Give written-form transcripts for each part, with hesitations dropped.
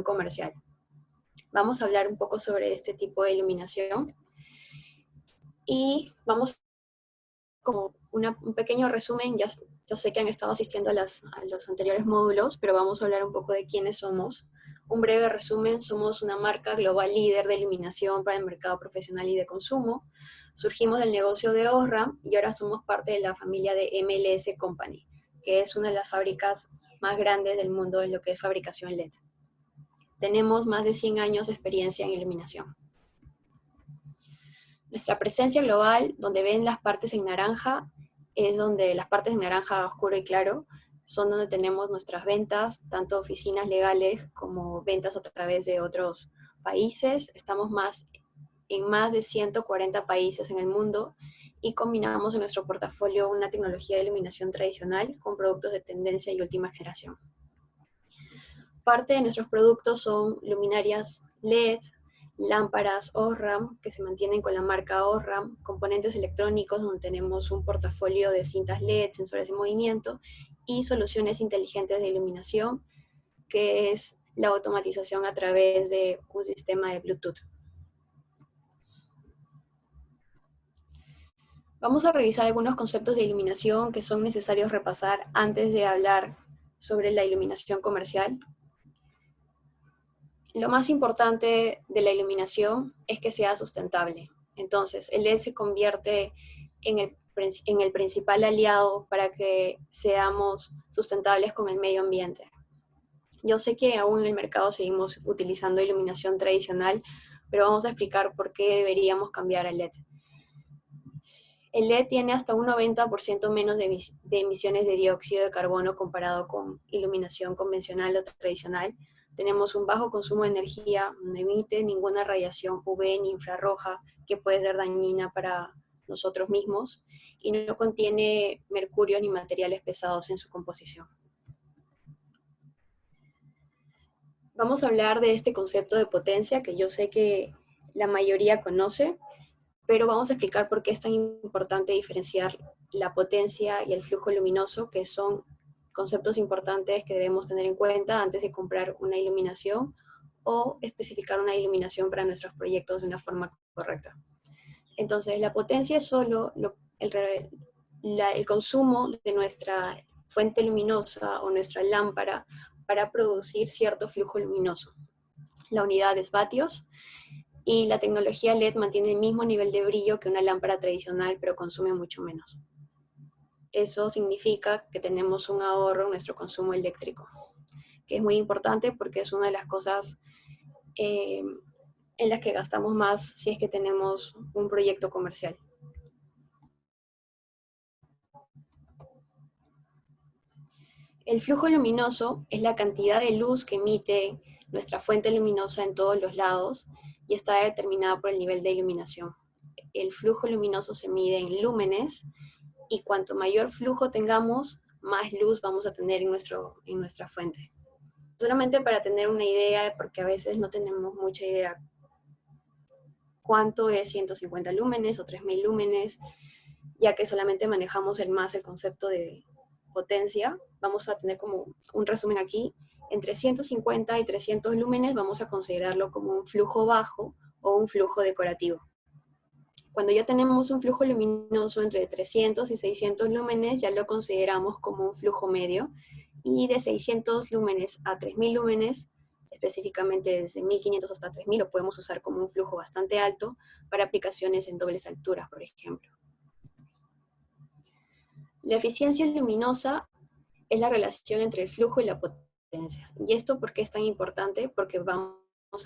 comercial. Vamos a hablar un poco sobre este tipo de iluminación y vamos como un pequeño resumen. Yo sé que han estado asistiendo a los anteriores módulos, pero vamos a hablar un poco de quiénes somos. Un breve resumen: somos una marca global líder de iluminación para el mercado profesional y de consumo. Surgimos del negocio de Osram y ahora somos parte de la familia de MLS Company, que es una de las fábricas más grandes del mundo en lo que es fabricación LED. Tenemos más de 100 años de experiencia en iluminación. Nuestra presencia global, donde ven las partes en naranja, es donde las partes en naranja oscuro y claro son donde tenemos nuestras ventas, tanto oficinas legales como ventas a través de otros países. Estamos en más de 140 países en el mundo y combinamos en nuestro portafolio una tecnología de iluminación tradicional con productos de tendencia y última generación. Parte de nuestros productos son luminarias LED, lámparas Osram, que se mantienen con la marca Osram, componentes electrónicos donde tenemos un portafolio de cintas LED, sensores de movimiento y soluciones inteligentes de iluminación, que es la automatización a través de un sistema de Bluetooth. Vamos a revisar algunos conceptos de iluminación que son necesarios repasar antes de hablar sobre la iluminación comercial. Lo más importante de la iluminación es que sea sustentable. Entonces, el LED se convierte en el principal aliado para que seamos sustentables con el medio ambiente. Yo sé que aún en el mercado seguimos utilizando iluminación tradicional, pero vamos a explicar por qué deberíamos cambiar al LED. El LED tiene hasta un 90% menos de emisiones de dióxido de carbono comparado con iluminación convencional o tradicional. Tenemos un bajo consumo de energía, no emite ninguna radiación UV ni infrarroja que puede ser dañina para nosotros mismos y no contiene mercurio ni materiales pesados en su composición. Vamos a hablar de este concepto de potencia que yo sé que la mayoría conoce, pero vamos a explicar por qué es tan importante diferenciar la potencia y el flujo luminoso, que son conceptos importantes que debemos tener en cuenta antes de comprar una iluminación o especificar una iluminación para nuestros proyectos de una forma correcta. Entonces, la potencia es solo el consumo de nuestra fuente luminosa o nuestra lámpara para producir cierto flujo luminoso. La unidad es vatios y la tecnología LED mantiene el mismo nivel de brillo que una lámpara tradicional, pero consume mucho menos. Eso significa que tenemos un ahorro en nuestro consumo eléctrico, que es muy importante porque es una de las cosas en las que gastamos más si es que tenemos un proyecto comercial. El flujo luminoso es la cantidad de luz que emite nuestra fuente luminosa en todos los lados y está determinada por el nivel de iluminación. El flujo luminoso se mide en lúmenes y cuanto mayor flujo tengamos, más luz vamos a tener en nuestra fuente. Solamente para tener una idea, porque a veces no tenemos mucha idea cuánto es 150 lúmenes o 3000 lúmenes, ya que solamente manejamos el concepto de potencia. Vamos a tener como un resumen aquí. Entre 150 y 300 lúmenes vamos a considerarlo como un flujo bajo o un flujo decorativo. Cuando ya tenemos un flujo luminoso entre 300 y 600 lúmenes, ya lo consideramos como un flujo medio, y de 600 lúmenes a 3000 lúmenes, específicamente desde 1500 hasta 3000, lo podemos usar como un flujo bastante alto para aplicaciones en dobles alturas, por ejemplo. La eficiencia luminosa es la relación entre el flujo y la potencia. ¿Y esto por qué es tan importante? Porque vamos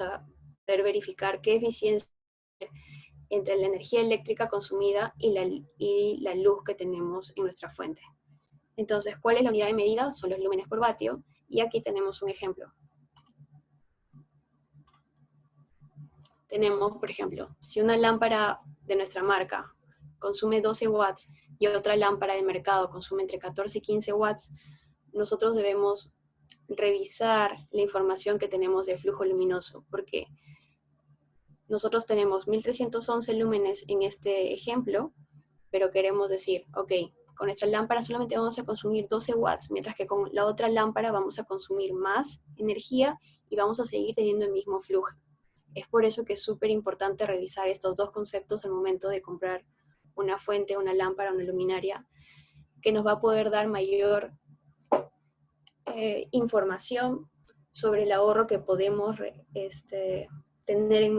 a poder verificar qué eficiencia entre la energía eléctrica consumida y la luz que tenemos en nuestra fuente. Entonces, ¿cuál es la unidad de medida? Son los lúmenes por vatio, y aquí tenemos un ejemplo. Tenemos, por ejemplo, si una lámpara de nuestra marca consume 12 watts y otra lámpara del mercado consume entre 14 y 15 watts, nosotros debemos revisar la información que tenemos del flujo luminoso, porque nosotros tenemos 1311 lúmenes en este ejemplo, pero queremos decir, ok, con nuestra lámpara solamente vamos a consumir 12 watts, mientras que con la otra lámpara vamos a consumir más energía y vamos a seguir teniendo el mismo flujo. Es por eso que es súper importante revisar estos dos conceptos al momento de comprar una fuente, una lámpara, una luminaria, que nos va a poder dar mayor información sobre el ahorro que podemos tener en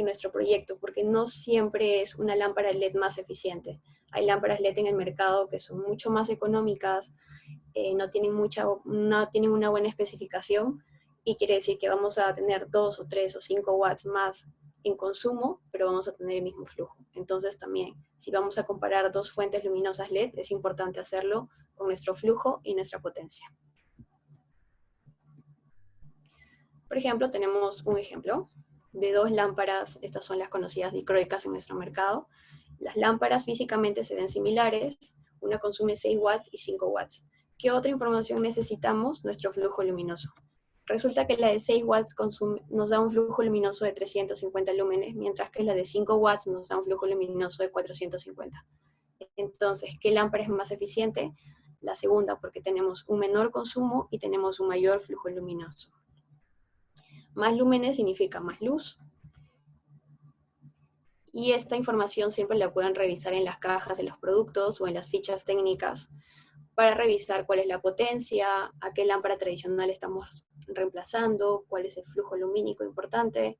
nuestro proyecto, porque no siempre es una lámpara LED más eficiente. Hay lámparas LED en el mercado que son mucho más económicas, no tienen una buena especificación, y quiere decir que vamos a tener 2 o 3 o 5 watts más en consumo, pero vamos a tener el mismo flujo. Entonces también, si vamos a comparar dos fuentes luminosas LED, es importante hacerlo con nuestro flujo y nuestra potencia. Por ejemplo, tenemos un ejemplo de dos lámparas, estas son las conocidas dicroicas en nuestro mercado. Las lámparas físicamente se ven similares, una consume 6 watts y 5 watts. ¿Qué otra información necesitamos? Nuestro flujo luminoso. Resulta que la de 6 watts nos da un flujo luminoso de 350 lúmenes, mientras que la de 5 watts nos da un flujo luminoso de 450. Entonces, ¿qué lámpara es más eficiente? La segunda, porque tenemos un menor consumo y tenemos un mayor flujo luminoso. Más lúmenes significa más luz. Y esta información siempre la pueden revisar en las cajas de los productos o en las fichas técnicas para revisar cuál es la potencia, a qué lámpara tradicional estamos reemplazando, cuál es el flujo lumínico importante,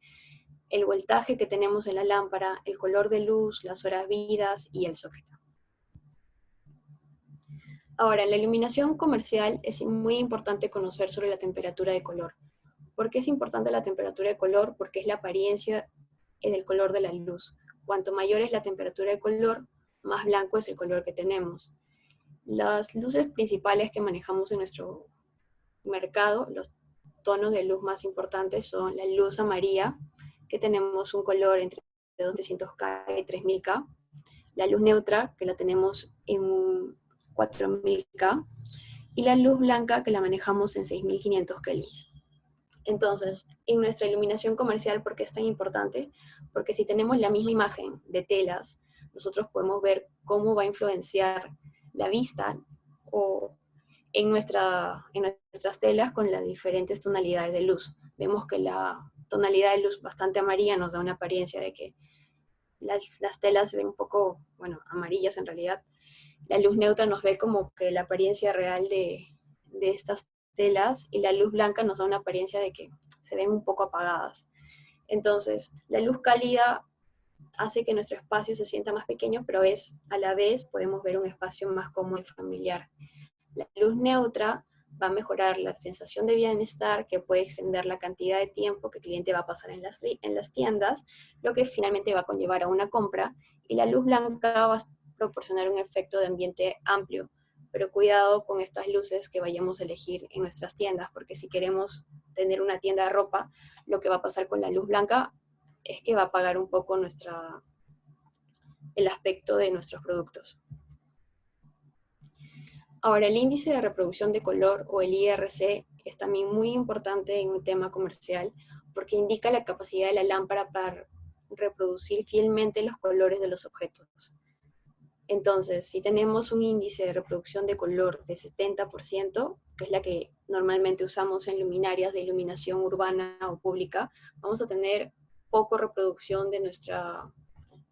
el voltaje que tenemos en la lámpara, el color de luz, las horas vidas y el socket. Ahora, en la iluminación comercial es muy importante conocer sobre la temperatura de color. ¿Por qué es importante la temperatura de color? Porque es la apariencia del color de la luz. Cuanto mayor es la temperatura de color, más blanco es el color que tenemos. Las luces principales que manejamos en nuestro mercado, los tonos de luz más importantes son la luz amarilla, que tenemos un color entre 200K y 3000K, la luz neutra, que la tenemos en 4000K, y la luz blanca, que la manejamos en 6500 kelvins. Entonces, en nuestra iluminación comercial, ¿por qué es tan importante? Porque si tenemos la misma imagen de telas, nosotros podemos ver cómo va a influenciar la vista o en nuestras telas con las diferentes tonalidades de luz. Vemos que la tonalidad de luz bastante amarilla nos da una apariencia de que las telas se ven un poco, bueno, amarillas en realidad. La luz neutra nos ve como que la apariencia real de estas telas, y la luz blanca nos da una apariencia de que se ven un poco apagadas. Entonces, la luz cálida hace que nuestro espacio se sienta más pequeño, pero a la vez podemos ver un espacio más cómodo y familiar. La luz neutra va a mejorar la sensación de bienestar, que puede extender la cantidad de tiempo que el cliente va a pasar en las tiendas, lo que finalmente va a conllevar a una compra, y la luz blanca va a proporcionar un efecto de ambiente amplio. Pero cuidado con estas luces que vayamos a elegir en nuestras tiendas, porque si queremos tener una tienda de ropa, lo que va a pasar con la luz blanca es que va a apagar un poco el aspecto de nuestros productos. Ahora, el índice de reproducción de color, o el IRC, es también muy importante en un tema comercial, porque indica la capacidad de la lámpara para reproducir fielmente los colores de los objetos. Entonces, si tenemos un índice de reproducción de color de 70%, que es la que normalmente usamos en luminarias de iluminación urbana o pública, vamos a tener poco reproducción de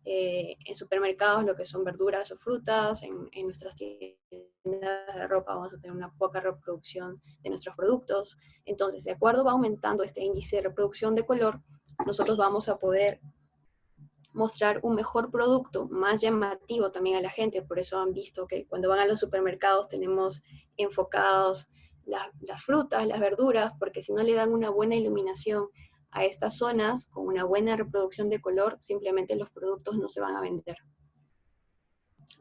en supermercados, lo que son verduras o frutas, en nuestras tiendas de ropa vamos a tener una poca reproducción de nuestros productos. Entonces, de acuerdo va aumentando este índice de reproducción de color, nosotros vamos a poder mostrar un mejor producto, más llamativo también a la gente. Por eso han visto que cuando van a los supermercados tenemos enfocados las frutas, las verduras, porque si no le dan una buena iluminación a estas zonas, con una buena reproducción de color, simplemente los productos no se van a vender.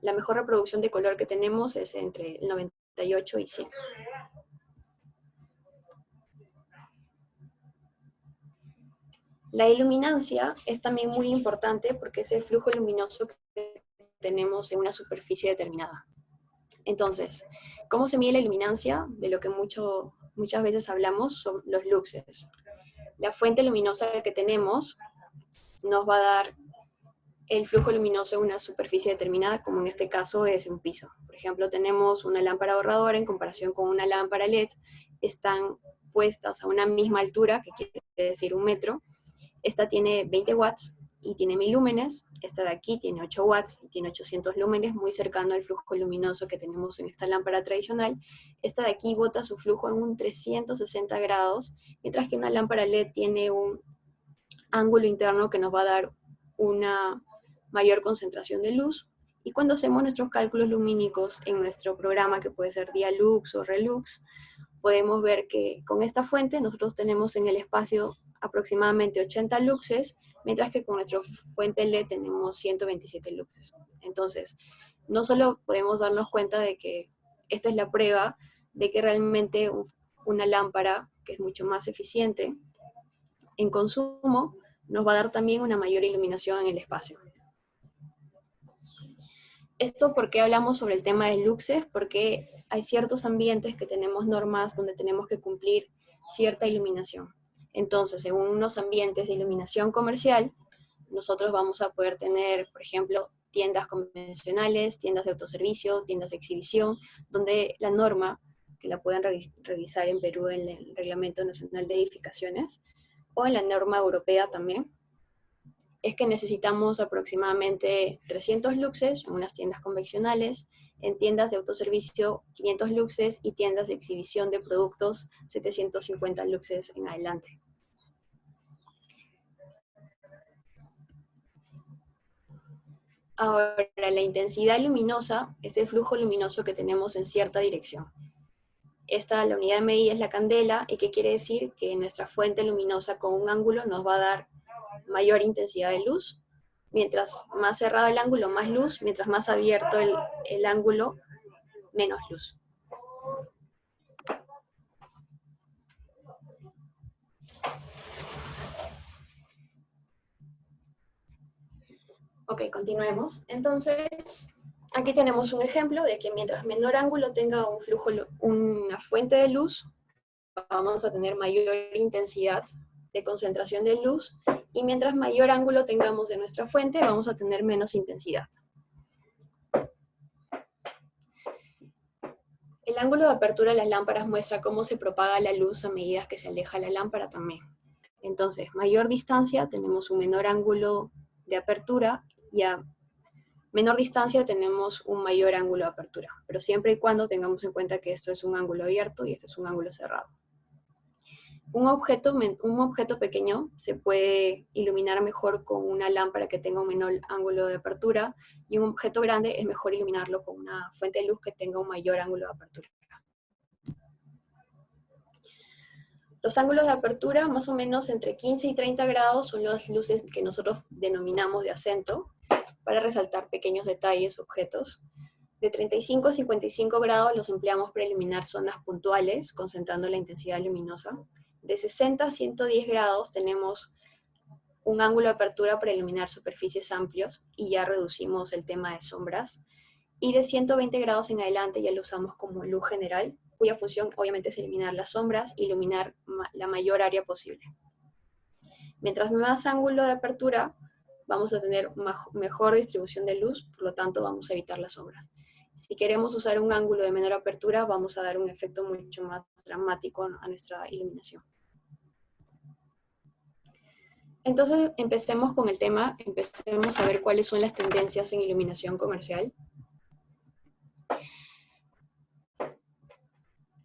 La mejor reproducción de color que tenemos es entre el 98 y 100. La iluminancia es también muy importante porque es el flujo luminoso que tenemos en una superficie determinada. Entonces, ¿cómo se mide la iluminancia? De lo que muchas veces hablamos son los luxes. La fuente luminosa que tenemos nos va a dar el flujo luminoso en una superficie determinada, como en este caso es un piso. Por ejemplo, tenemos una lámpara ahorradora en comparación con una lámpara LED, están puestas a una misma altura, que quiere decir 1 metro. Esta tiene 20 watts y tiene 1000 lúmenes, esta de aquí tiene 8 watts y tiene 800 lúmenes, muy cercano al flujo luminoso que tenemos en esta lámpara tradicional. Esta de aquí bota su flujo en un 360 grados, mientras que una lámpara LED tiene un ángulo interno que nos va a dar una mayor concentración de luz. Y cuando hacemos nuestros cálculos lumínicos en nuestro programa, que puede ser Dialux o Relux, podemos ver que con esta fuente nosotros tenemos en el espacio aproximadamente 80 luxes, mientras que con nuestra fuente LED tenemos 127 luxes. Entonces, no solo podemos darnos cuenta de que esta es la prueba de que realmente una lámpara, que es mucho más eficiente en consumo, nos va a dar también una mayor iluminación en el espacio. Esto, ¿por qué hablamos sobre el tema de luxes? Porque hay ciertos ambientes que tenemos normas donde tenemos que cumplir cierta iluminación. Entonces, en unos ambientes de iluminación comercial, nosotros vamos a poder tener, por ejemplo, tiendas convencionales, tiendas de autoservicio, tiendas de exhibición, donde la norma, que la pueden revisar en Perú en el Reglamento Nacional de Edificaciones, o en la norma europea también, es que necesitamos aproximadamente 300 luxes en unas tiendas convencionales, en tiendas de autoservicio 500 luxes y tiendas de exhibición de productos 750 luxes en adelante. Ahora, la intensidad luminosa es el flujo luminoso que tenemos en cierta dirección. La unidad de medida es la candela, y ¿qué quiere decir? Que nuestra fuente luminosa con un ángulo nos va a dar mayor intensidad de luz. Mientras más cerrado el ángulo, más luz. Mientras más abierto el ángulo, menos luz. Ok, continuemos. Entonces, aquí tenemos un ejemplo de que mientras menor ángulo tenga un flujo, una fuente de luz, vamos a tener mayor intensidad de concentración de luz, y mientras mayor ángulo tengamos de nuestra fuente, vamos a tener menos intensidad. El ángulo de apertura de las lámparas muestra cómo se propaga la luz a medida que se aleja la lámpara también. Entonces, mayor distancia tenemos un menor ángulo de apertura, y a menor distancia tenemos un mayor ángulo de apertura, pero siempre y cuando tengamos en cuenta que esto es un ángulo abierto y este es un ángulo cerrado. Un objeto pequeño se puede iluminar mejor con una lámpara que tenga un menor ángulo de apertura, y un objeto grande es mejor iluminarlo con una fuente de luz que tenga un mayor ángulo de apertura. Los ángulos de apertura, más o menos entre 15 y 30 grados, son las luces que nosotros denominamos de acento, para resaltar pequeños detalles, objetos. De 35 a 55 grados los empleamos para iluminar zonas puntuales, concentrando la intensidad luminosa. De 60 a 110 grados tenemos un ángulo de apertura para iluminar superficies amplios, y ya reducimos el tema de sombras. Y de 120 grados en adelante ya lo usamos como luz general, cuya función obviamente es eliminar las sombras e iluminar la mayor área posible. Mientras más ángulo de apertura, vamos a tener mejor distribución de luz, por lo tanto vamos a evitar las sombras. Si queremos usar un ángulo de menor apertura, vamos a dar un efecto mucho más dramático a nuestra iluminación. Entonces, empecemos con el tema, empecemos a ver cuáles son las tendencias en iluminación comercial.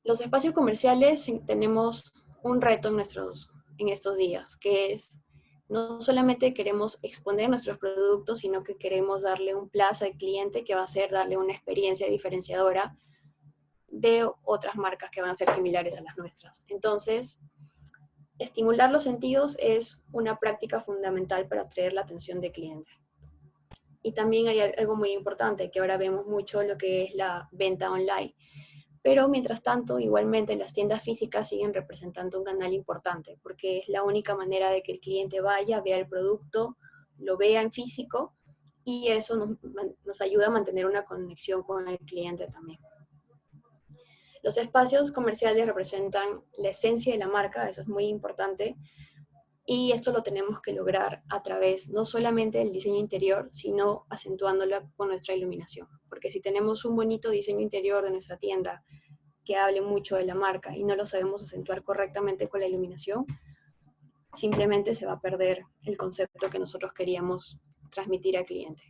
Los espacios comerciales tenemos un reto en estos días, que es no solamente queremos exponer nuestros productos, sino que queremos darle un plus al cliente, que va a ser darle una experiencia diferenciadora de otras marcas que van a ser similares a las nuestras. Entonces, estimular los sentidos es una práctica fundamental para atraer la atención del cliente. Y también hay algo muy importante, que ahora vemos mucho lo que es la venta online. Pero mientras tanto, igualmente las tiendas físicas siguen representando un canal importante, porque es la única manera de que el cliente vaya, vea el producto, lo vea en físico, y eso nos ayuda a mantener una conexión con el cliente también. Los espacios comerciales representan la esencia de la marca, eso es muy importante, Y esto lo tenemos que lograr a través no solamente del diseño interior, sino acentuándolo con nuestra iluminación. Porque si tenemos un bonito diseño interior de nuestra tienda que hable mucho de la marca y no lo sabemos acentuar correctamente con la iluminación, simplemente se va a perder el concepto que nosotros queríamos transmitir al cliente.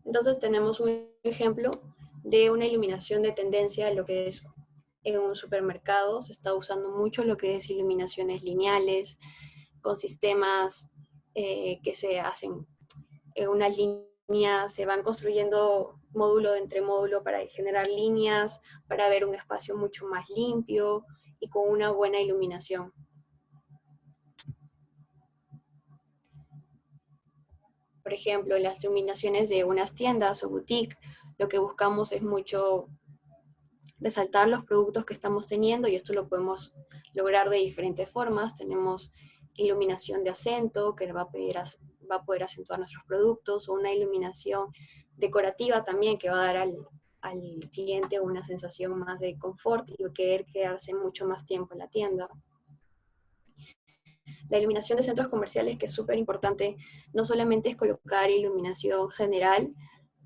Entonces tenemos un ejemplo de una iluminación de tendencia, lo que es en un supermercado. Se está usando mucho lo que es iluminaciones lineales, con sistemas que se hacen en una línea, se van construyendo módulo entre módulo para generar líneas, para ver un espacio mucho más limpio y con una buena iluminación. Por ejemplo, las iluminaciones de unas tiendas o boutique, lo que buscamos es mucho resaltar los productos que estamos teniendo y esto lo podemos lograr de diferentes formas. Tenemos iluminación de acento que va a poder acentuar nuestros productos, o una iluminación decorativa también que va a dar al cliente una sensación más de confort y querer quedarse mucho más tiempo en la tienda. La iluminación de centros comerciales, que es súper importante, no solamente es colocar iluminación general,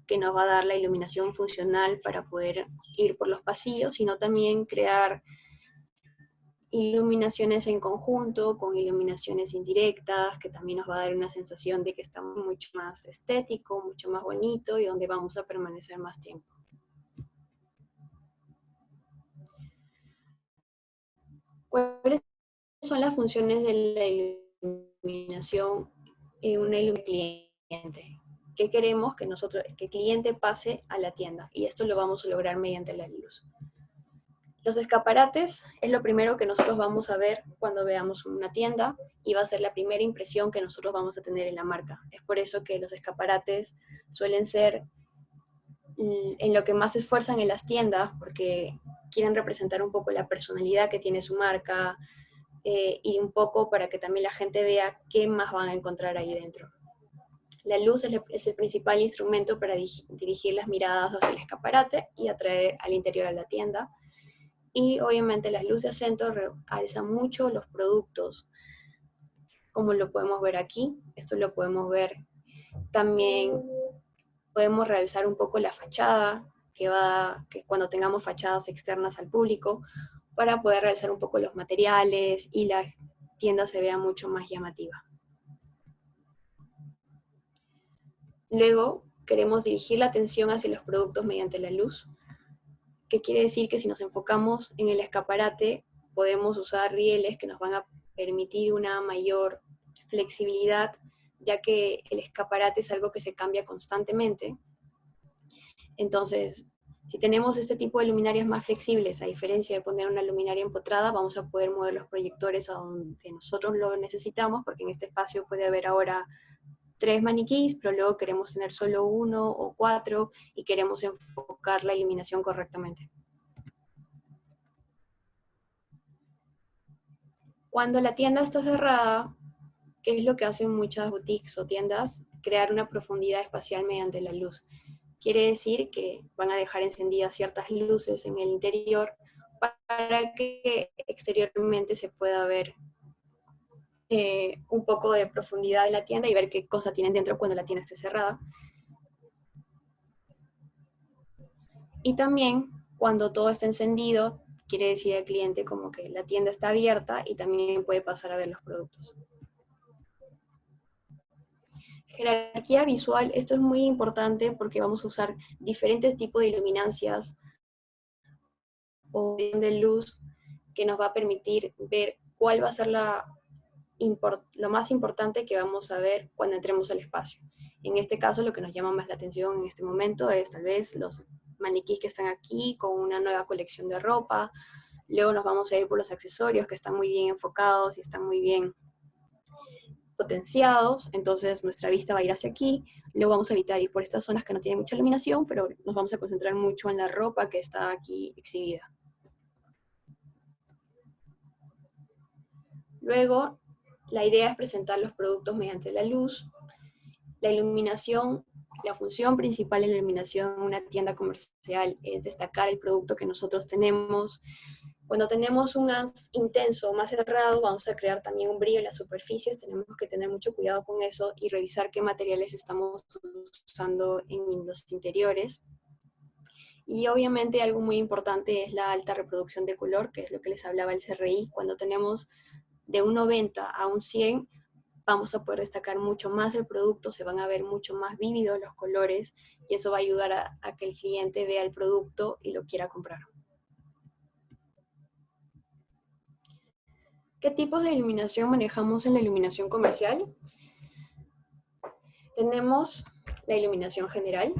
que nos va a dar la iluminación funcional para poder ir por los pasillos, sino también crear iluminaciones en conjunto, con iluminaciones indirectas, que también nos va a dar una sensación de que está mucho más estético, mucho más bonito y donde vamos a permanecer más tiempo. ¿Cuáles son las funciones de la iluminación en una iluminación cliente? ¿Qué queremos que el cliente pase a la tienda? Y esto lo vamos a lograr mediante la luz. Los escaparates es lo primero que nosotros vamos a ver cuando veamos una tienda y va a ser la primera impresión que nosotros vamos a tener en la marca. Es por eso que los escaparates suelen ser en lo que más se esfuerzan en las tiendas, porque quieren representar un poco la personalidad que tiene su marca y un poco para que también la gente vea qué más van a encontrar ahí dentro. La luz es el principal instrumento para dirigir las miradas hacia el escaparate y atraer al interior a la tienda. Y obviamente las luces de acento realzan mucho los productos, como lo podemos ver aquí. Esto lo podemos ver también, podemos realzar un poco la fachada, que cuando tengamos fachadas externas al público, para poder realzar un poco los materiales y la tienda se vea mucho más llamativa. Luego, queremos dirigir la atención hacia los productos mediante la luz, que quiere decir que si nos enfocamos en el escaparate, podemos usar rieles que nos van a permitir una mayor flexibilidad, ya que el escaparate es algo que se cambia constantemente. Entonces, si tenemos este tipo de luminarias más flexibles, a diferencia de poner una luminaria empotrada, vamos a poder mover los proyectores a donde nosotros lo necesitamos, porque en este espacio puede haber ahora 3 maniquís, pero luego queremos tener solo 1 o 4 y queremos enfocar la iluminación correctamente. Cuando la tienda está cerrada, ¿qué es lo que hacen muchas boutiques o tiendas? Crear una profundidad espacial mediante la luz. Quiere decir que van a dejar encendidas ciertas luces en el interior para que exteriormente se pueda ver un poco de profundidad en la tienda y ver qué cosa tienen dentro cuando la tienda esté cerrada. Y también cuando todo está encendido, quiere decir al cliente como que la tienda está abierta y también puede pasar a ver los productos. Jerarquía visual, esto es muy importante porque vamos a usar diferentes tipos de iluminancias o de luz que nos va a permitir ver cuál va a ser lo más importante que vamos a ver cuando entremos al espacio. En este caso, lo que nos llama más la atención en este momento es tal vez los maniquís que están aquí con una nueva colección de ropa. Luego nos vamos a ir por los accesorios que están muy bien enfocados y están muy bien potenciados, entonces nuestra vista va a ir hacia aquí. Luego vamos a evitar ir por estas zonas que no tienen mucha iluminación, pero nos vamos a concentrar mucho en la ropa que está aquí exhibida. Luego, la idea es presentar los productos mediante la luz. La iluminación, la función principal en la iluminación en una tienda comercial es destacar el producto que nosotros tenemos, Cuando tenemos un haz intenso, más cerrado, vamos a crear también un brillo en las superficies. Tenemos que tener mucho cuidado con eso y revisar qué materiales estamos usando en los interiores. Y obviamente algo muy importante es la alta reproducción de color, que es lo que les hablaba el CRI. Cuando tenemos de un 90 a un 100, vamos a poder destacar mucho más el producto, se van a ver mucho más vívidos los colores y eso va a ayudar a que el cliente vea el producto y lo quiera comprar. ¿Qué tipos de iluminación manejamos en la iluminación comercial? Tenemos la iluminación general.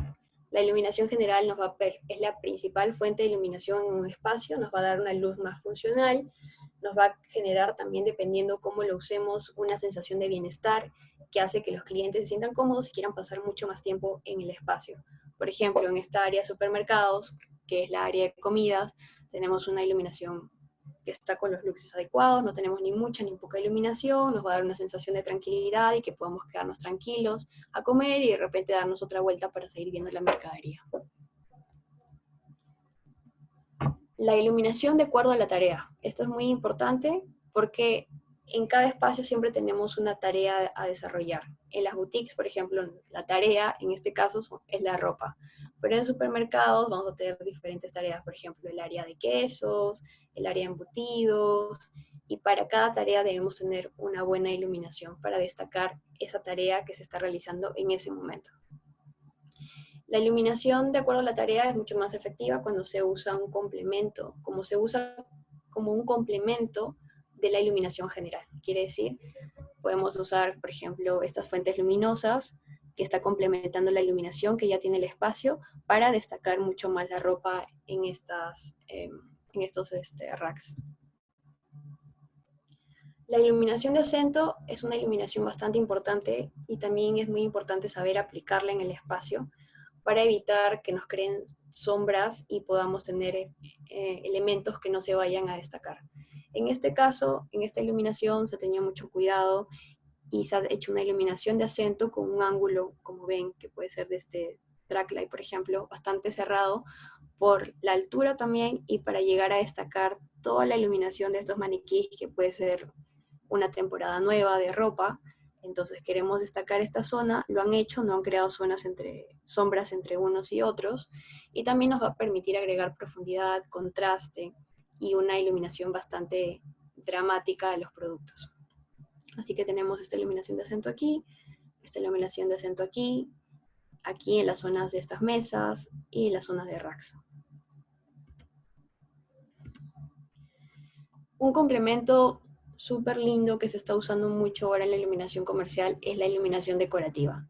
La iluminación general es la principal fuente de iluminación en un espacio, nos va a dar una luz más funcional, nos va a generar también, dependiendo cómo lo usemos, una sensación de bienestar que hace que los clientes se sientan cómodos y quieran pasar mucho más tiempo en el espacio. Por ejemplo, en esta área de supermercados, que es la área de comidas, tenemos una iluminación que está con los luxes adecuados, no tenemos ni mucha ni poca iluminación, nos va a dar una sensación de tranquilidad y que podamos quedarnos tranquilos a comer y de repente darnos otra vuelta para seguir viendo la mercadería. La iluminación de acuerdo a la tarea. Esto es muy importante porque en cada espacio siempre tenemos una tarea a desarrollar. En las boutiques, por ejemplo, la tarea en este caso es la ropa. Pero en supermercados vamos a tener diferentes tareas, por ejemplo, el área de quesos, el área de embutidos, y para cada tarea debemos tener una buena iluminación para destacar esa tarea que se está realizando en ese momento. La iluminación de acuerdo a la tarea es mucho más efectiva cuando se usa un complemento, como se usa como un complemento de la iluminación general. Quiere decir, podemos usar, por ejemplo, estas fuentes luminosas que está complementando la iluminación que ya tiene el espacio para destacar mucho más la ropa en estos racks. La iluminación de acento es una iluminación bastante importante y también es muy importante saber aplicarla en el espacio para evitar que nos creen sombras y podamos tener elementos que no se vayan a destacar. En este caso, en esta iluminación se tenía mucho cuidado y se ha hecho una iluminación de acento con un ángulo, como ven, que puede ser de este tracklight, por ejemplo, bastante cerrado por la altura también y para llegar a destacar toda la iluminación de estos maniquíes, que puede ser una temporada nueva de ropa. Entonces queremos destacar esta zona, lo han hecho, no han creado sombras entre unos y otros, y también nos va a permitir agregar profundidad, contraste y una iluminación bastante dramática de los productos. Así que tenemos esta iluminación de acento aquí, esta iluminación de acento aquí, aquí en las zonas de estas mesas y en las zonas de racks. Un complemento súper lindo que se está usando mucho ahora en la iluminación comercial es la iluminación decorativa.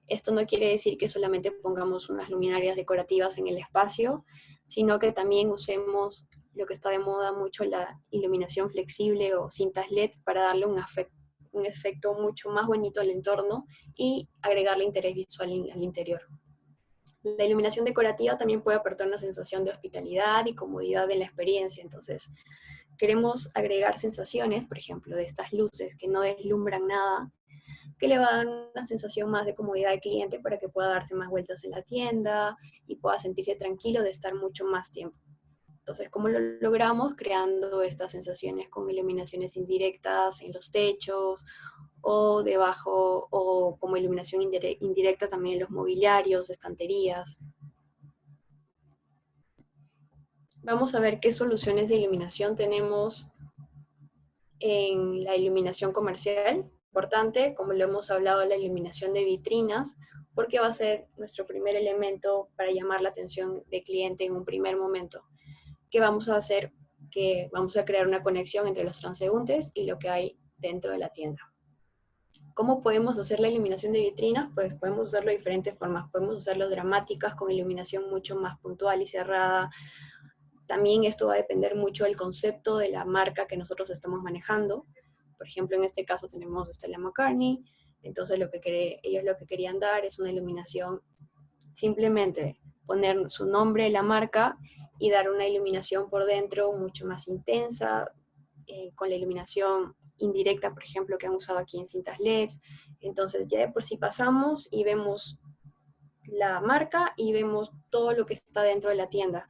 Esto no quiere decir que solamente pongamos unas luminarias decorativas en el espacio, sino que también usemos lo que está de moda mucho, la iluminación flexible o cintas LED, para darle un efecto mucho más bonito al entorno y agregarle interés visual al interior. La iluminación decorativa también puede aportar una sensación de hospitalidad y comodidad en la experiencia. Entonces, queremos agregar sensaciones, por ejemplo, de estas luces que no deslumbran nada, que le va a dar una sensación más de comodidad al cliente para que pueda darse más vueltas en la tienda y pueda sentirse tranquilo de estar mucho más tiempo. Entonces, ¿cómo lo logramos? Creando estas sensaciones con iluminaciones indirectas en los techos o debajo, o como iluminación indirecta también en los mobiliarios, estanterías. Vamos a ver qué soluciones de iluminación tenemos en la iluminación comercial. Importante, como lo hemos hablado, la iluminación de vitrinas, porque va a ser nuestro primer elemento para llamar la atención del cliente en un primer momento. ¿Qué vamos a hacer? Que vamos a crear una conexión entre los transeúntes y lo que hay dentro de la tienda. ¿Cómo podemos hacer la iluminación de vitrinas? Pues podemos hacerlo de diferentes formas. Podemos hacerlo dramáticas con iluminación mucho más puntual y cerrada. También esto va a depender mucho del concepto de la marca que nosotros estamos manejando. Por ejemplo, en este caso tenemos Stella McCartney. Entonces ellos lo que querían dar es una iluminación, simplemente poner su nombre, la marca, y dar una iluminación por dentro mucho más intensa, con la iluminación indirecta, por ejemplo, que han usado aquí en cintas LEDs. Entonces ya de por sí pasamos y vemos la marca y vemos todo lo que está dentro de la tienda.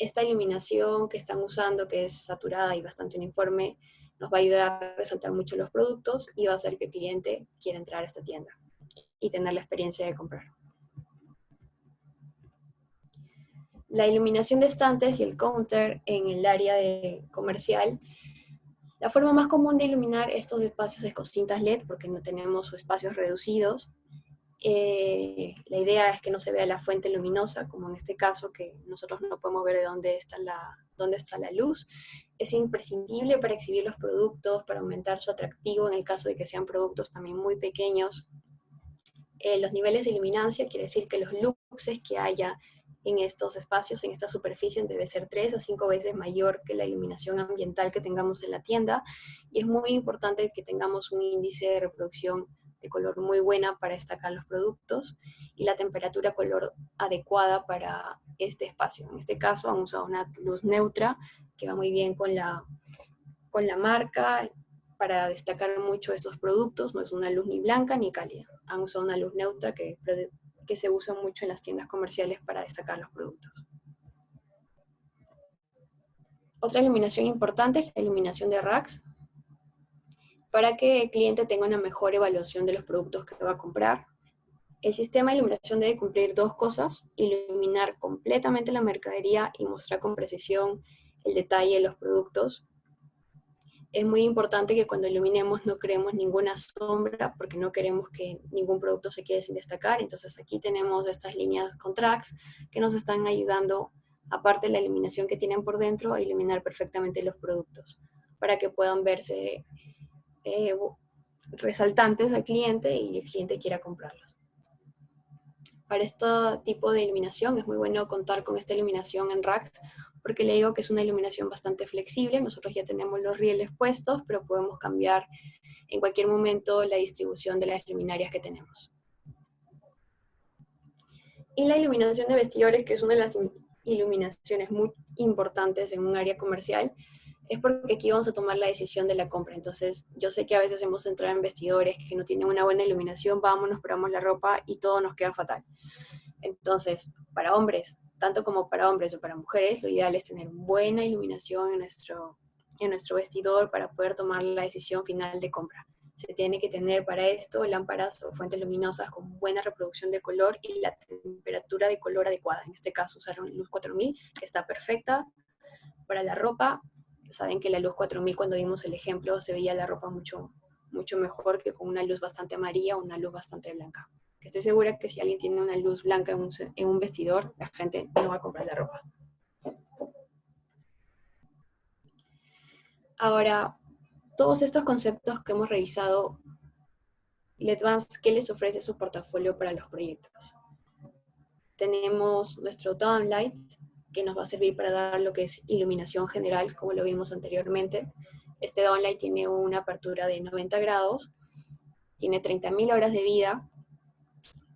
esta iluminación que están usando, que es saturada y bastante uniforme, nos va a ayudar a resaltar mucho los productos y va a hacer que el cliente quiera entrar a esta tienda y tener la experiencia de comprar. La iluminación de estantes y el counter en el área comercial. La forma más común de iluminar estos espacios es con cintas LED porque no tenemos espacios reducidos. La idea es que no se vea la fuente luminosa, como en este caso, que nosotros no podemos ver de dónde está la luz. Es imprescindible para exhibir los productos, para aumentar su atractivo en el caso de que sean productos también muy pequeños. Los niveles de iluminancia quiere decir que los luxes que haya en estos espacios, en esta superficie, debe ser 3 a 5 veces mayor que la iluminación ambiental que tengamos en la tienda, y es muy importante que tengamos un índice de reproducción de color muy buena para destacar los productos, y la temperatura color adecuada para este espacio. En este caso han usado una luz neutra, que va muy bien con la marca, para destacar mucho estos productos. No es una luz ni blanca ni cálida. Han usado una luz neutra que se usa mucho en las tiendas comerciales para destacar los productos. Otra iluminación importante es la iluminación de racks, para que el cliente tenga una mejor evaluación de los productos que va a comprar. El sistema de iluminación debe cumplir dos cosas: iluminar completamente la mercadería y mostrar con precisión el detalle de los productos. Es muy importante que cuando iluminemos no creemos ninguna sombra, porque no queremos que ningún producto se quede sin destacar. Entonces aquí tenemos estas líneas con tracks que nos están ayudando, aparte de la iluminación que tienen por dentro, a iluminar perfectamente los productos, para que puedan verse resaltantes al cliente y el cliente quiera comprarlos. Para este tipo de iluminación es muy bueno contar con esta iluminación en racks, porque le digo que es una iluminación bastante flexible. Nosotros ya tenemos los rieles puestos, pero podemos cambiar en cualquier momento la distribución de las luminarias que tenemos. Y la iluminación de vestidores, que es una de las iluminaciones muy importantes en un área comercial, es porque aquí vamos a tomar la decisión de la compra. Entonces, yo sé que a veces hemos entrado en vestidores que no tienen una buena iluminación, vamos, nos probamos la ropa y todo nos queda fatal. Entonces, para hombres, tanto como para hombres o para mujeres, lo ideal es tener buena iluminación en nuestro vestidor para poder tomar la decisión final de compra. Se tiene que tener para esto lámparas o fuentes luminosas con buena reproducción de color y la temperatura de color adecuada. En este caso, usar luz 4000, que está perfecta para la ropa. Saben que la luz 4000, cuando vimos el ejemplo, se veía la ropa mucho, mucho mejor que con una luz bastante amarilla o una luz bastante blanca. Que estoy segura que si alguien tiene una luz blanca en un vestidor, la gente no va a comprar la ropa. Ahora, todos estos conceptos que hemos revisado, LEDvance, ¿qué les ofrece su portafolio para los proyectos? Tenemos nuestro downlight, que nos va a servir para dar lo que es iluminación general, como lo vimos anteriormente. Este downlight tiene una apertura de 90 grados, tiene 30.000 horas de vida,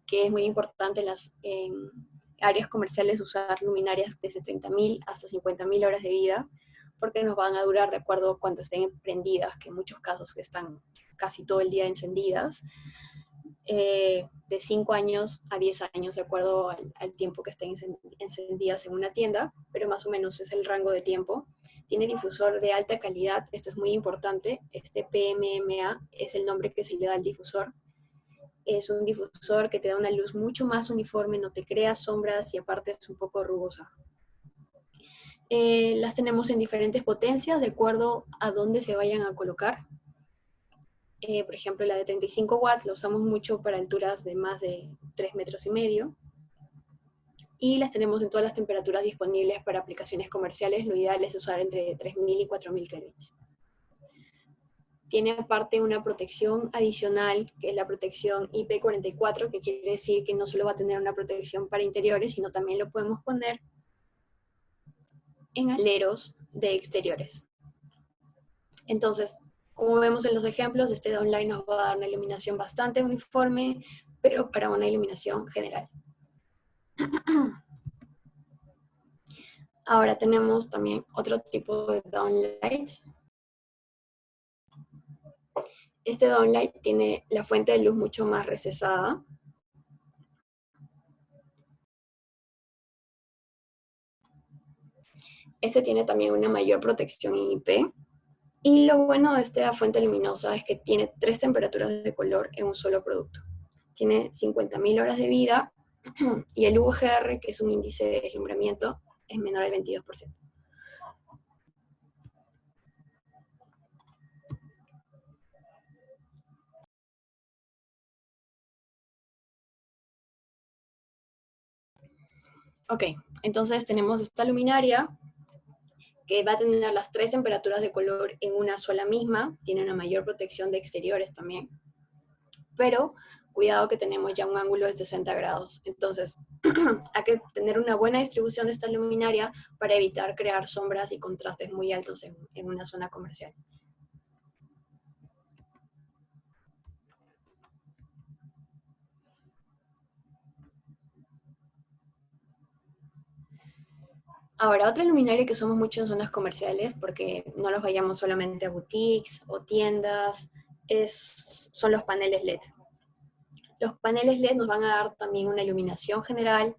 que es muy importante en áreas comerciales usar luminarias desde 30.000 hasta 50.000 horas de vida, porque nos van a durar de acuerdo a cuando estén prendidas, que en muchos casos que están casi todo el día encendidas, de 5 años a 10 años, de acuerdo al tiempo que estén encendidas en una tienda, pero más o menos es el rango de tiempo. Tiene difusor de alta calidad, esto es muy importante. Este PMMA es el nombre que se le da al difusor. Es un difusor que te da una luz mucho más uniforme, no te crea sombras y aparte es un poco rugosa. Las tenemos en diferentes potencias de acuerdo a dónde se vayan a colocar. Por ejemplo, la de 35 watts la usamos mucho para alturas de más de 3,5 metros. Y las tenemos en todas las temperaturas disponibles para aplicaciones comerciales. Lo ideal es usar entre 3.000 y 4.000 kelvins. Tiene aparte una protección adicional, que es la protección IP44, que quiere decir que no solo va a tener una protección para interiores, sino también lo podemos poner en aleros de exteriores. Entonces, como vemos en los ejemplos, este downlight nos va a dar una iluminación bastante uniforme, pero para una iluminación general. Ahora tenemos también otro tipo de downlight. Este downlight tiene la fuente de luz mucho más recesada. Este tiene también una mayor protección en IP. Y lo bueno de esta fuente luminosa es que tiene 3 temperaturas de color en un solo producto. Tiene 50.000 horas de vida y el UGR, que es un índice de deslumbramiento, es menor al 22%. Ok, entonces tenemos esta luminaria que va a tener las 3 temperaturas de color en una sola misma, tiene una mayor protección de exteriores también, pero cuidado que tenemos ya un ángulo de 60 grados. Entonces, hay que tener una buena distribución de esta luminaria para evitar crear sombras y contrastes muy altos en una zona comercial. Ahora, otra luminaria que usamos mucho en zonas comerciales, porque no los vayamos solamente a boutiques o tiendas, son los paneles LED. Los paneles LED nos van a dar también una iluminación general.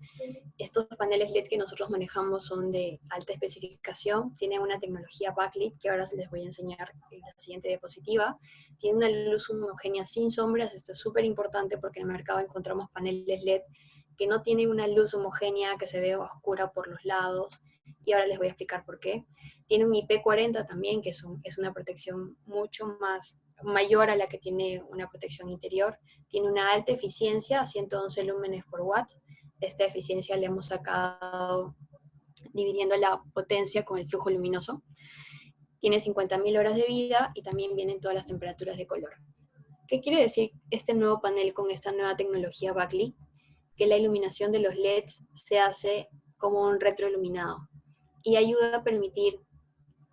Estos paneles LED que nosotros manejamos son de alta especificación, tienen una tecnología backlit que ahora les voy a enseñar en la siguiente diapositiva. Tiene una luz homogénea sin sombras, esto es súper importante porque en el mercado encontramos paneles LED que no tienen una luz homogénea, que se ve oscura por los lados, y ahora les voy a explicar por qué. Tiene un IP40 también, que es una protección mucho más mayor a la que tiene una protección interior. Tiene una alta eficiencia, 111 lúmenes por watt. Esta eficiencia le hemos sacado dividiendo la potencia con el flujo luminoso. Tiene 50.000 horas de vida y también vienen todas las temperaturas de color. ¿Qué quiere decir este nuevo panel con esta nueva tecnología backlit? Que la iluminación de los LEDs se hace como un retroiluminado y ayuda a permitir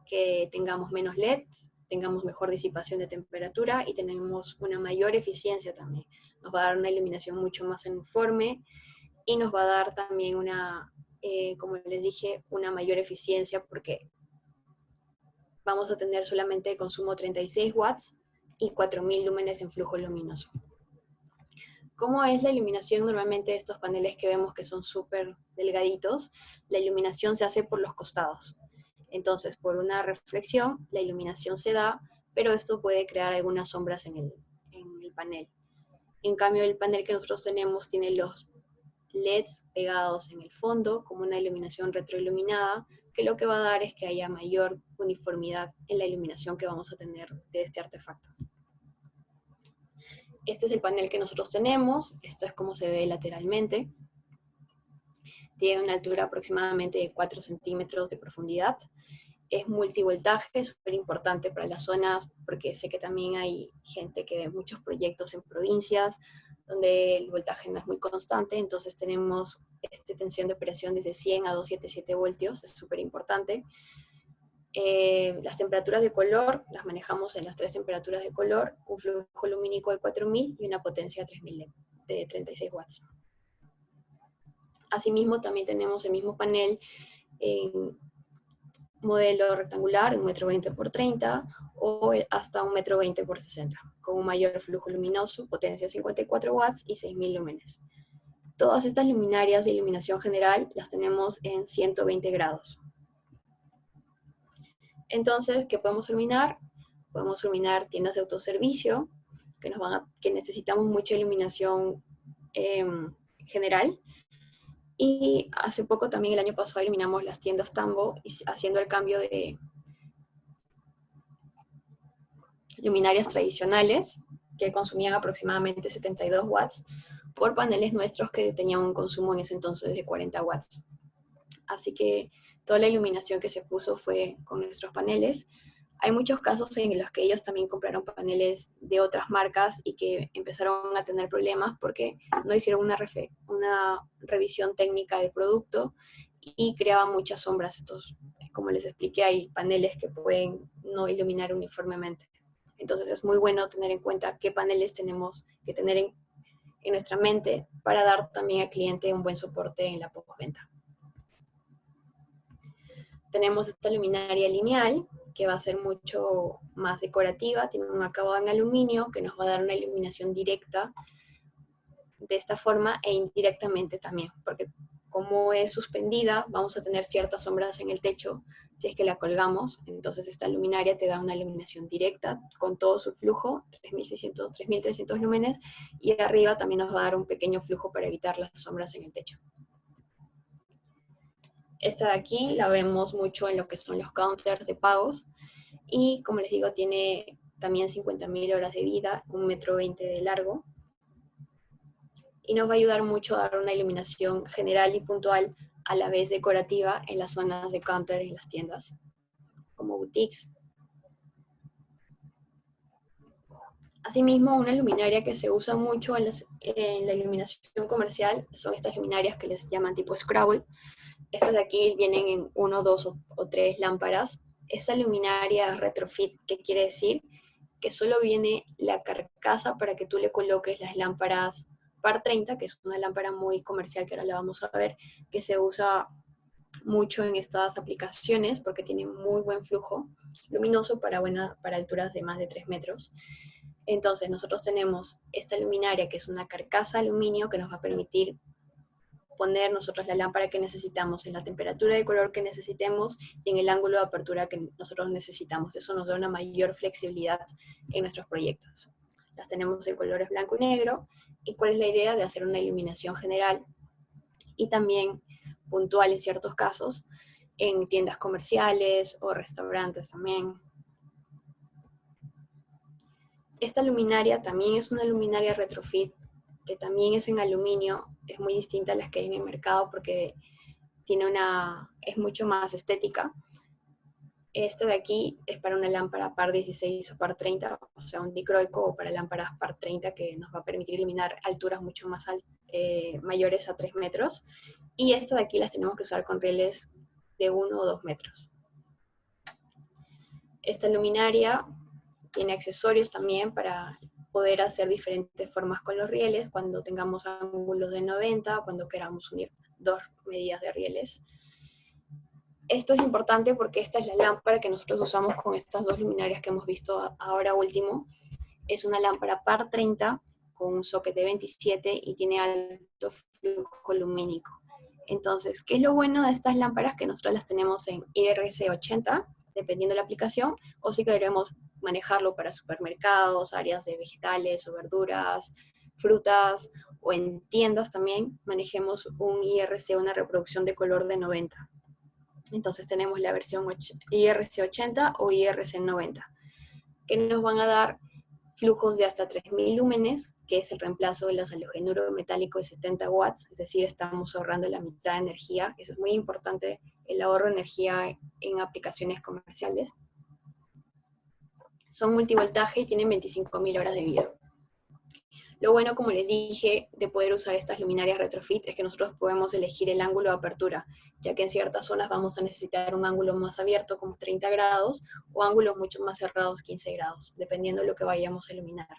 que tengamos menos LEDs, tengamos mejor disipación de temperatura y tenemos una mayor eficiencia también. Nos va a dar una iluminación mucho más uniforme y nos va a dar también como les dije, una mayor eficiencia porque vamos a tener solamente de consumo 36 watts y 4.000 lúmenes en flujo luminoso. ¿Cómo es la iluminación normalmente de estos paneles que vemos que son súper delgaditos? La iluminación se hace por los costados. Entonces, por una reflexión, la iluminación se da, pero esto puede crear algunas sombras en el panel. En cambio, el panel que nosotros tenemos tiene los LEDs pegados en el fondo, como una iluminación retroiluminada, que lo que va a dar es que haya mayor uniformidad en la iluminación que vamos a tener de este artefacto. Este es el panel que nosotros tenemos, esto es como se ve lateralmente. Tiene una altura aproximadamente de 4 centímetros de profundidad. Es multivoltaje, es súper importante para las zonas, porque sé que también hay gente que ve muchos proyectos en provincias, donde el voltaje no es muy constante, entonces tenemos tensión de operación desde 100 a 277 voltios, es súper importante. Las temperaturas de color las manejamos en las 3 temperaturas de color, un flujo lumínico de 4.000 y una potencia de 3.000 de 36 watts. Asimismo, también tenemos el mismo panel en modelo rectangular, 1,20 m por 30 o hasta 1,20 m por 60, con un mayor flujo luminoso, potencia 54 watts y 6.000 lúmenes. Todas estas luminarias de iluminación general las tenemos en 120 grados. Entonces, ¿qué podemos iluminar? Podemos iluminar tiendas de autoservicio, que necesitamos mucha iluminación general. Y hace poco también, el año pasado, iluminamos las tiendas Tambo, haciendo el cambio de luminarias tradicionales, que consumían aproximadamente 72 watts, por paneles nuestros que tenían un consumo en ese entonces de 40 watts. Así que toda la iluminación que se puso fue con nuestros paneles. Hay muchos casos en los que ellos también compraron paneles de otras marcas y que empezaron a tener problemas porque no hicieron una revisión técnica del producto y creaban muchas sombras. Como les expliqué, hay paneles que pueden no iluminar uniformemente. Entonces es muy bueno tener en cuenta qué paneles tenemos que tener en nuestra mente para dar también al cliente un buen soporte en la postventa. Tenemos esta luminaria lineal, que va a ser mucho más decorativa, tiene un acabado en aluminio que nos va a dar una iluminación directa de esta forma e indirectamente también, porque como es suspendida, vamos a tener ciertas sombras en el techo si es que la colgamos. Entonces esta luminaria te da una iluminación directa con todo su flujo, 3600, 3300 lúmenes, y arriba también nos va a dar un pequeño flujo para evitar las sombras en el techo. Esta de aquí la vemos mucho en lo que son los counters de pagos, y como les digo, tiene también 50.000 horas de vida, 1,20 m de largo, y nos va a ayudar mucho a dar una iluminación general y puntual, a la vez decorativa, en las zonas de counter y las tiendas, como boutiques. Asimismo, una luminaria que se usa mucho en la iluminación comercial son estas luminarias que les llaman tipo Scrabble. Estas de aquí vienen en 1, 2 o 3 lámparas. Esa luminaria retrofit, ¿qué quiere decir? Que solo viene la carcasa para que tú le coloques las lámparas par 30, que es una lámpara muy comercial que ahora la vamos a ver, que se usa mucho en estas aplicaciones porque tiene muy buen flujo luminoso para alturas de más de 3 metros. Entonces nosotros tenemos esta luminaria que es una carcasa de aluminio que nos va a permitir poner nosotros la lámpara que necesitamos en la temperatura de color que necesitemos y en el ángulo de apertura que nosotros necesitamos. Eso nos da una mayor flexibilidad en nuestros proyectos. Las tenemos en colores blanco y negro. ¿Y cuál es la idea? De hacer una iluminación general y también puntual en ciertos casos en tiendas comerciales o restaurantes también. Esta luminaria también es una luminaria retrofit, que también es en aluminio, es muy distinta a las que hay en el mercado porque es mucho más estética. Esta de aquí es para una lámpara par 16 o par 30, o sea, un dicroico, o para lámparas par 30 que nos va a permitir iluminar alturas mucho más mayores a 3 metros. Y esta de aquí las tenemos que usar con rieles de 1 o 2 metros. Esta luminaria tiene accesorios también para poder hacer diferentes formas con los rieles cuando tengamos ángulos de 90 o cuando queramos unir 2 medidas de rieles. Esto es importante porque esta es la lámpara que nosotros usamos con estas 2 luminarias que hemos visto ahora último. Es una lámpara par 30 con un socket de 27 y tiene alto flujo lumínico. Entonces, ¿qué es lo bueno de estas lámparas? Que nosotros las tenemos en IRC 80, dependiendo de la aplicación, o si queremos manejarlo para supermercados, áreas de vegetales o verduras, frutas, o en tiendas también, manejemos un IRC, una reproducción de color de 90. Entonces tenemos la versión IRC 80 o IRC 90, que nos van a dar flujos de hasta 3.000 lúmenes, que es el reemplazo del halogenuro metálico de 70 watts, es decir, estamos ahorrando la mitad de energía. Eso es muy importante, el ahorro de energía en aplicaciones comerciales. Son multivoltaje y tienen 25.000 horas de vida. Lo bueno, como les dije, de poder usar estas luminarias retrofit es que nosotros podemos elegir el ángulo de apertura, ya que en ciertas zonas vamos a necesitar un ángulo más abierto, como 30 grados, o ángulos mucho más cerrados, 15 grados, dependiendo de lo que vayamos a iluminar.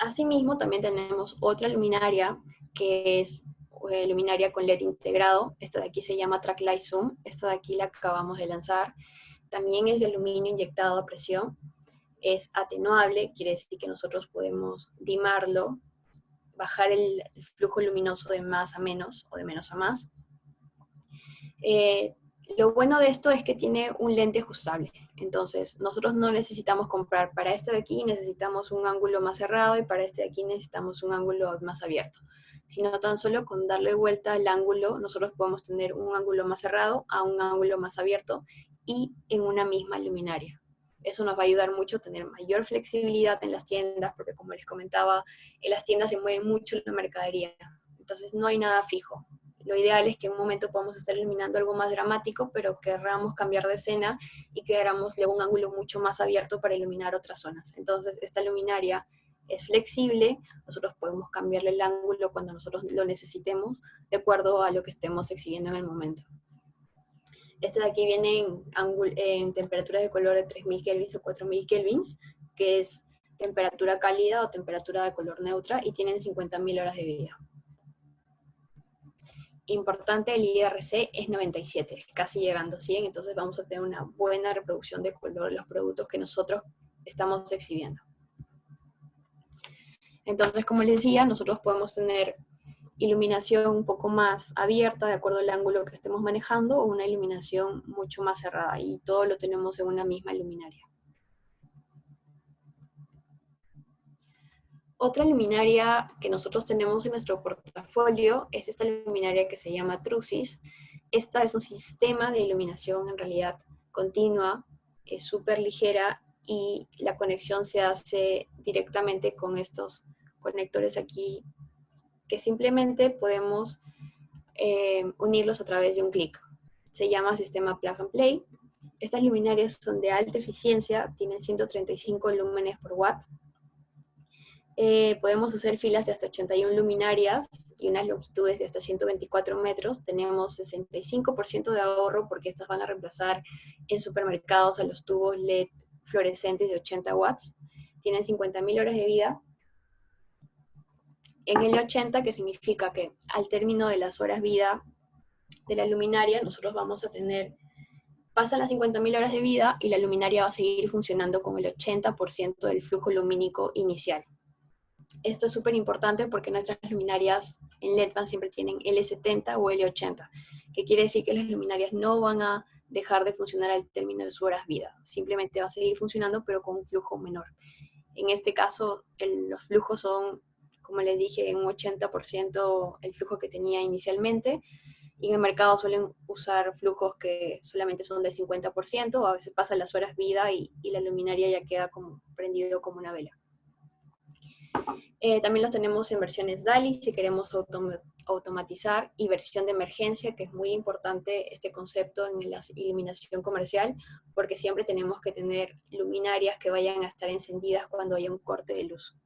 Asimismo, también tenemos otra luminaria, que es luminaria con LED integrado. Esta de aquí se llama Tracklight Zoom. Esta de aquí la acabamos de lanzar. También es de aluminio inyectado a presión. Es atenuable, quiere decir que nosotros podemos dimarlo, bajar el flujo luminoso de más a menos o de menos a más. Lo bueno de esto es que tiene un lente ajustable. Entonces, nosotros no necesitamos comprar para este de aquí, necesitamos un ángulo más cerrado y para este de aquí necesitamos un ángulo más abierto. Sino tan solo con darle vuelta al ángulo, nosotros podemos tener un ángulo más cerrado a un ángulo más abierto y en una misma luminaria. Eso nos va a ayudar mucho a tener mayor flexibilidad en las tiendas, porque como les comentaba, en las tiendas se mueve mucho la mercadería. Entonces no hay nada fijo. Lo ideal es que en un momento podamos estar iluminando algo más dramático, pero querramos cambiar de escena y queramos un ángulo mucho más abierto para iluminar otras zonas. Entonces esta luminaria es flexible, nosotros podemos cambiarle el ángulo cuando nosotros lo necesitemos, de acuerdo a lo que estemos exhibiendo en el momento. Este de aquí viene en temperaturas de color de 3.000 kelvins o 4.000 kelvins, que es temperatura cálida o temperatura de color neutra, y tienen 50.000 horas de vida. Importante, el IRC es 97, casi llegando a 100, entonces vamos a tener una buena reproducción de color de los productos que nosotros estamos exhibiendo. Entonces, como les decía, nosotros podemos tener iluminación un poco más abierta de acuerdo al ángulo que estemos manejando o una iluminación mucho más cerrada, y todo lo tenemos en una misma luminaria. Otra luminaria que nosotros tenemos en nuestro portafolio es esta luminaria que se llama Trusis. Esta es un sistema de iluminación en realidad continua, es súper ligera y la conexión se hace directamente con estos conectores aquí que simplemente podemos unirlos a través de un clic. Se llama sistema Plug and Play. Estas luminarias son de alta eficiencia, tienen 135 lúmenes por watt. Podemos hacer filas de hasta 81 luminarias y unas longitudes de hasta 124 metros. Tenemos 65% de ahorro porque estas van a reemplazar en supermercados a los tubos LED fluorescentes de 80 watts. Tienen 50.000 horas de vida. En el 80, que significa que al término de las horas vida de la luminaria, nosotros vamos a tener, pasan las 50.000 horas de vida y la luminaria va a seguir funcionando con el 80% del flujo lumínico inicial. Esto es súper importante porque nuestras luminarias en LED siempre tienen L70 o L80, que quiere decir que las luminarias no van a dejar de funcionar al término de su horas vida, simplemente va a seguir funcionando pero con un flujo menor. En este caso, los flujos son, como les dije, un 80% el flujo que tenía inicialmente, y en el mercado suelen usar flujos que solamente son del 50%, o a veces pasan las horas vida y la luminaria ya queda como prendido como una vela. También los tenemos en versiones DALI si queremos automatizar, y versión de emergencia, que es muy importante este concepto en la iluminación comercial, porque siempre tenemos que tener luminarias que vayan a estar encendidas cuando haya un corte de luz.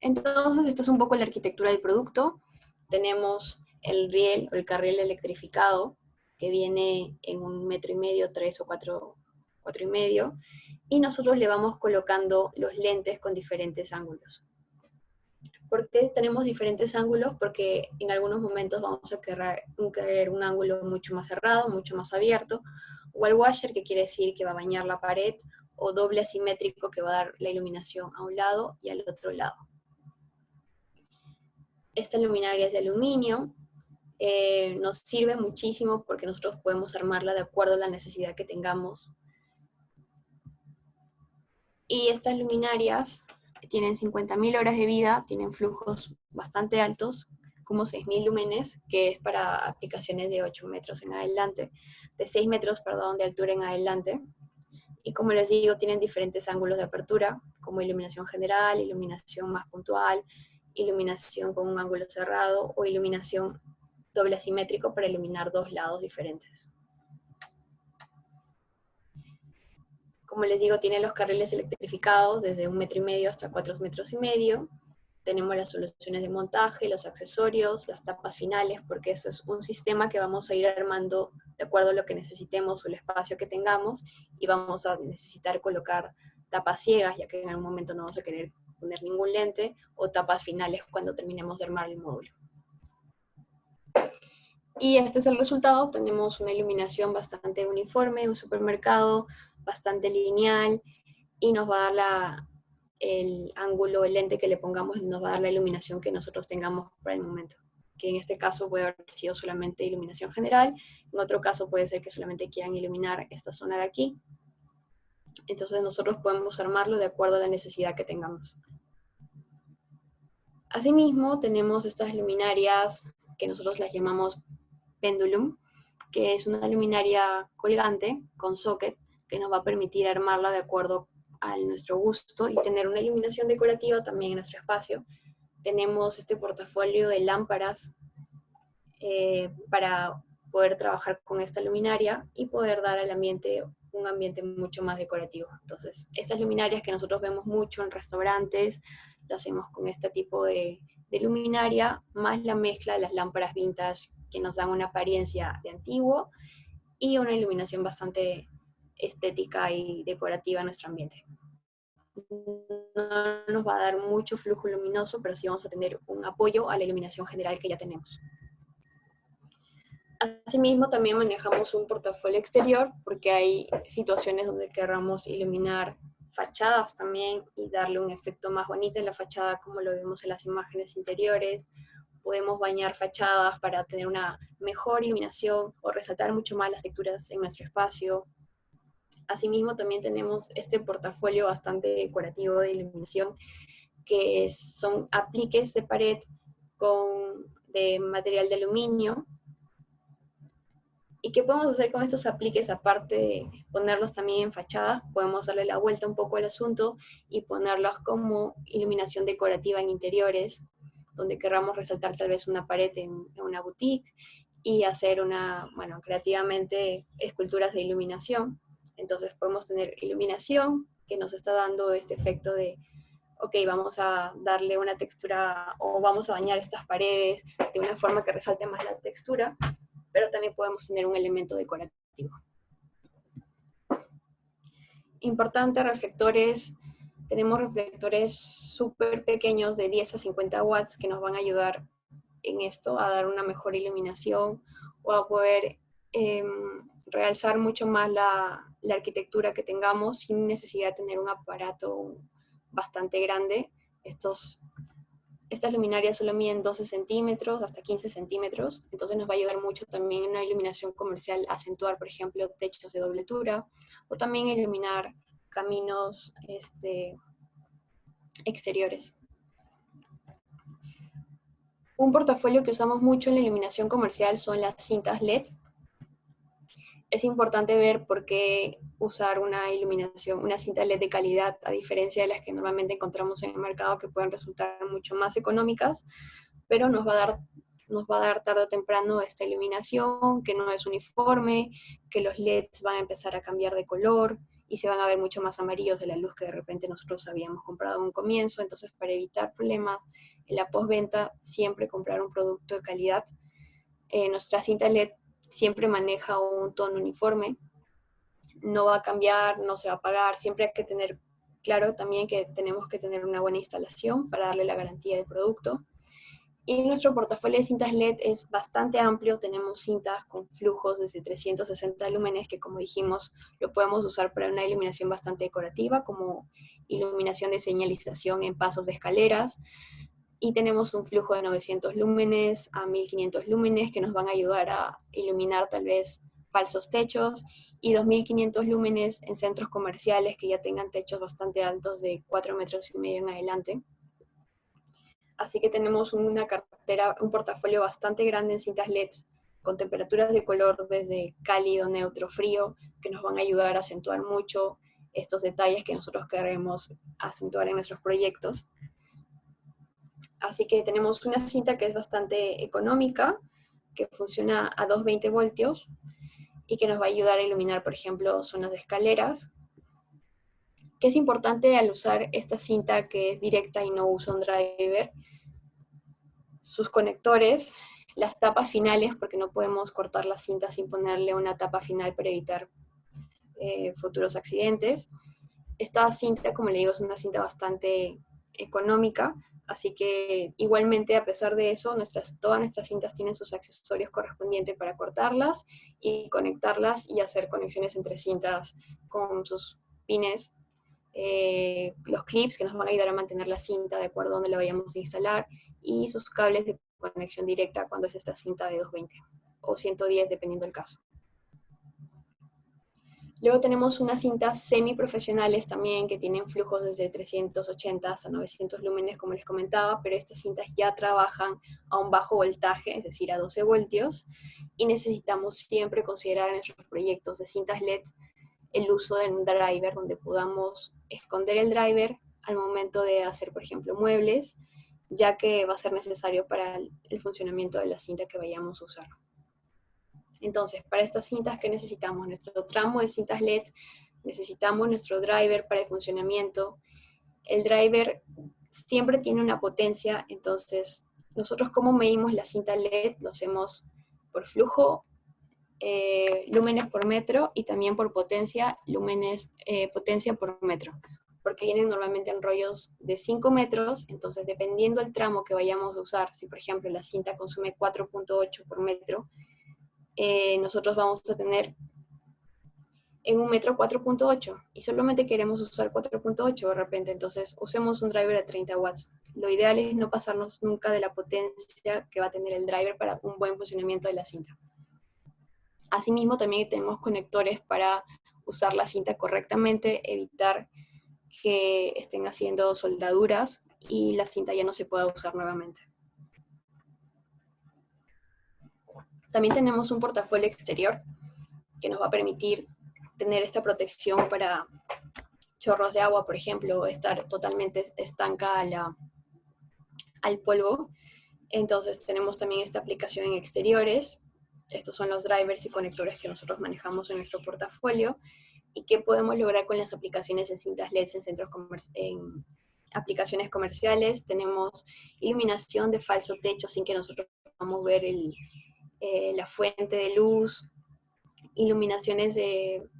Entonces, esto es un poco la arquitectura del producto. Tenemos el riel o el carril electrificado, que viene en 1,5 metros, 3 o 4,5 metros, y nosotros le vamos colocando los lentes con diferentes ángulos. ¿Por qué tenemos diferentes ángulos? Porque en algunos momentos vamos a querer un ángulo mucho más cerrado, mucho más abierto, wall washer, que quiere decir que va a bañar la pared, o doble asimétrico, que va a dar la iluminación a un lado y al otro lado. Esta luminaria es de aluminio, nos sirve muchísimo porque nosotros podemos armarla de acuerdo a la necesidad que tengamos. Y estas luminarias tienen 50.000 horas de vida, tienen flujos bastante altos, como 6.000 lúmenes, que es para aplicaciones de 8 metros en adelante, de 6 metros, perdón, de altura en adelante. Y como les digo, tienen diferentes ángulos de apertura, como iluminación general, iluminación más puntual, iluminación con un ángulo cerrado, o iluminación doble asimétrico para iluminar dos lados diferentes. Como les digo, tiene los carriles electrificados desde 1,5 metros hasta 4,5 metros. Tenemos las soluciones de montaje, los accesorios, las tapas finales, porque eso es un sistema que vamos a ir armando de acuerdo a lo que necesitemos o el espacio que tengamos, y vamos a necesitar colocar tapas ciegas, ya que en algún momento no vamos a querer poner ningún lente, o tapas finales cuando terminemos de armar el módulo. Y este es el resultado. Tenemos una iluminación bastante uniforme, un supermercado bastante lineal, y nos va a dar el ángulo, el lente que le pongamos, nos va a dar la iluminación que nosotros tengamos para el momento. Que en este caso puede haber sido solamente iluminación general, en otro caso puede ser que solamente quieran iluminar esta zona de aquí. Entonces nosotros podemos armarlo de acuerdo a la necesidad que tengamos. Asimismo, tenemos estas luminarias que nosotros las llamamos Pendulum, que es una luminaria colgante con socket que nos va a permitir armarla de acuerdo a nuestro gusto y tener una iluminación decorativa también en nuestro espacio. Tenemos este portafolio de lámparas para poder trabajar con esta luminaria y poder dar al ambiente un ambiente mucho más decorativo. Entonces, estas luminarias que nosotros vemos mucho en restaurantes, lo hacemos con este tipo de luminaria, más la mezcla de las lámparas vintage que nos dan una apariencia de antiguo y una iluminación bastante estética y decorativa en nuestro ambiente. No nos va a dar mucho flujo luminoso, pero sí vamos a tener un apoyo a la iluminación general que ya tenemos. Asimismo, también manejamos un portafolio exterior porque hay situaciones donde querramos iluminar fachadas también y darle un efecto más bonito en la fachada como lo vemos en las imágenes interiores. Podemos bañar fachadas para tener una mejor iluminación o resaltar mucho más las texturas en nuestro espacio. Asimismo, también tenemos este portafolio bastante decorativo de iluminación, que son apliques de pared de material de aluminio. ¿Y qué podemos hacer con estos apliques? Aparte de ponerlos también en fachadas, podemos darle la vuelta un poco al asunto y ponerlos como iluminación decorativa en interiores, donde querramos resaltar tal vez una pared en una boutique y hacer creativamente esculturas de iluminación. Entonces podemos tener iluminación que nos está dando este efecto de, ok, vamos a darle una textura o vamos a bañar estas paredes de una forma que resalte más la textura, pero también podemos tener un elemento decorativo. Importante, reflectores. Tenemos reflectores súper pequeños de 10 a 50 watts que nos van a ayudar en esto, a dar una mejor iluminación o a poder realzar mucho más la arquitectura que tengamos sin necesidad de tener un aparato bastante grande. Estas luminarias solo miden 12 centímetros hasta 15 centímetros, entonces nos va a ayudar mucho también en una iluminación comercial a acentuar, por ejemplo, techos de doble altura, o también iluminar caminos exteriores. Un portafolio que usamos mucho en la iluminación comercial son las cintas LED. Es importante ver por qué usar una cinta LED de calidad, a diferencia de las que normalmente encontramos en el mercado, que pueden resultar mucho más económicas, pero nos va a dar tarde o temprano esta iluminación, que no es uniforme, que los LEDs van a empezar a cambiar de color y se van a ver mucho más amarillos de la luz que de repente nosotros habíamos comprado en un comienzo. Entonces, para evitar problemas en la postventa, siempre comprar un producto de calidad. Nuestra cinta LED siempre maneja un tono uniforme, no va a cambiar, no se va a apagar, siempre hay que tener claro también que tenemos que tener una buena instalación para darle la garantía del producto. Y nuestro portafolio de cintas LED es bastante amplio, tenemos cintas con flujos desde 360 lúmenes, que como dijimos, lo podemos usar para una iluminación bastante decorativa, como iluminación de señalización en pasos de escaleras, y tenemos un flujo de 900 lúmenes a 1500 lúmenes que nos van a ayudar a iluminar tal vez falsos techos, y 2500 lúmenes en centros comerciales que ya tengan techos bastante altos de 4,5 metros en adelante. Así que tenemos una cartera, un portafolio bastante grande en cintas LED con temperaturas de color desde cálido, neutro, frío, que nos van a ayudar a acentuar mucho estos detalles que nosotros queremos acentuar en nuestros proyectos. Así que tenemos una cinta que es bastante económica, que funciona a 220 voltios y que nos va a ayudar a iluminar, por ejemplo, zonas de escaleras. Que es importante al usar esta cinta que es directa y no usa un driver, sus conectores, las tapas finales, porque no podemos cortar la cinta sin ponerle una tapa final para evitar futuros accidentes. Esta cinta, como le digo, es una cinta bastante económica, así que igualmente a pesar de eso, todas nuestras cintas tienen sus accesorios correspondientes para cortarlas y conectarlas y hacer conexiones entre cintas con sus pines, los clips que nos van a ayudar a mantener la cinta de acuerdo a donde la vayamos a instalar, y sus cables de conexión directa cuando es esta cinta de 220 o 110 dependiendo del caso. Luego tenemos unas cintas semiprofesionales también que tienen flujos desde 380 hasta 900 lúmenes, como les comentaba, pero estas cintas ya trabajan a un bajo voltaje, es decir, a 12 voltios, y necesitamos siempre considerar en nuestros proyectos de cintas LED el uso de un driver donde podamos esconder el driver al momento de hacer, por ejemplo, muebles, ya que va a ser necesario para el funcionamiento de la cinta que vayamos a usar. Entonces, para estas cintas, ¿qué necesitamos? Nuestro tramo de cintas LED, necesitamos nuestro driver para el funcionamiento. El driver siempre tiene una potencia, entonces, nosotros cómo medimos la cinta LED, lo hacemos por flujo, lúmenes por metro, y también por potencia, potencia por metro, porque vienen normalmente en rollos de 5 metros, entonces dependiendo del tramo que vayamos a usar, si por ejemplo la cinta consume 4,8 por metro, nosotros vamos a tener en un metro 4.8 y solamente queremos usar 4.8 de repente, entonces usemos un driver de 30 watts. Lo ideal es no pasarnos nunca de la potencia que va a tener el driver para un buen funcionamiento de la cinta. Asimismo, también tenemos conectores para usar la cinta correctamente, evitar que estén haciendo soldaduras y la cinta ya no se pueda usar nuevamente. También tenemos un portafolio exterior que nos va a permitir tener esta protección para chorros de agua, por ejemplo, estar totalmente estanca al polvo. Entonces tenemos también esta aplicación en exteriores. Estos son los drivers y conectores que nosotros manejamos en nuestro portafolio y que podemos lograr con las aplicaciones en cintas LED en en aplicaciones comerciales. Tenemos iluminación de falso techo sin que nosotros podamos ver la fuente de luz, iluminaciones de,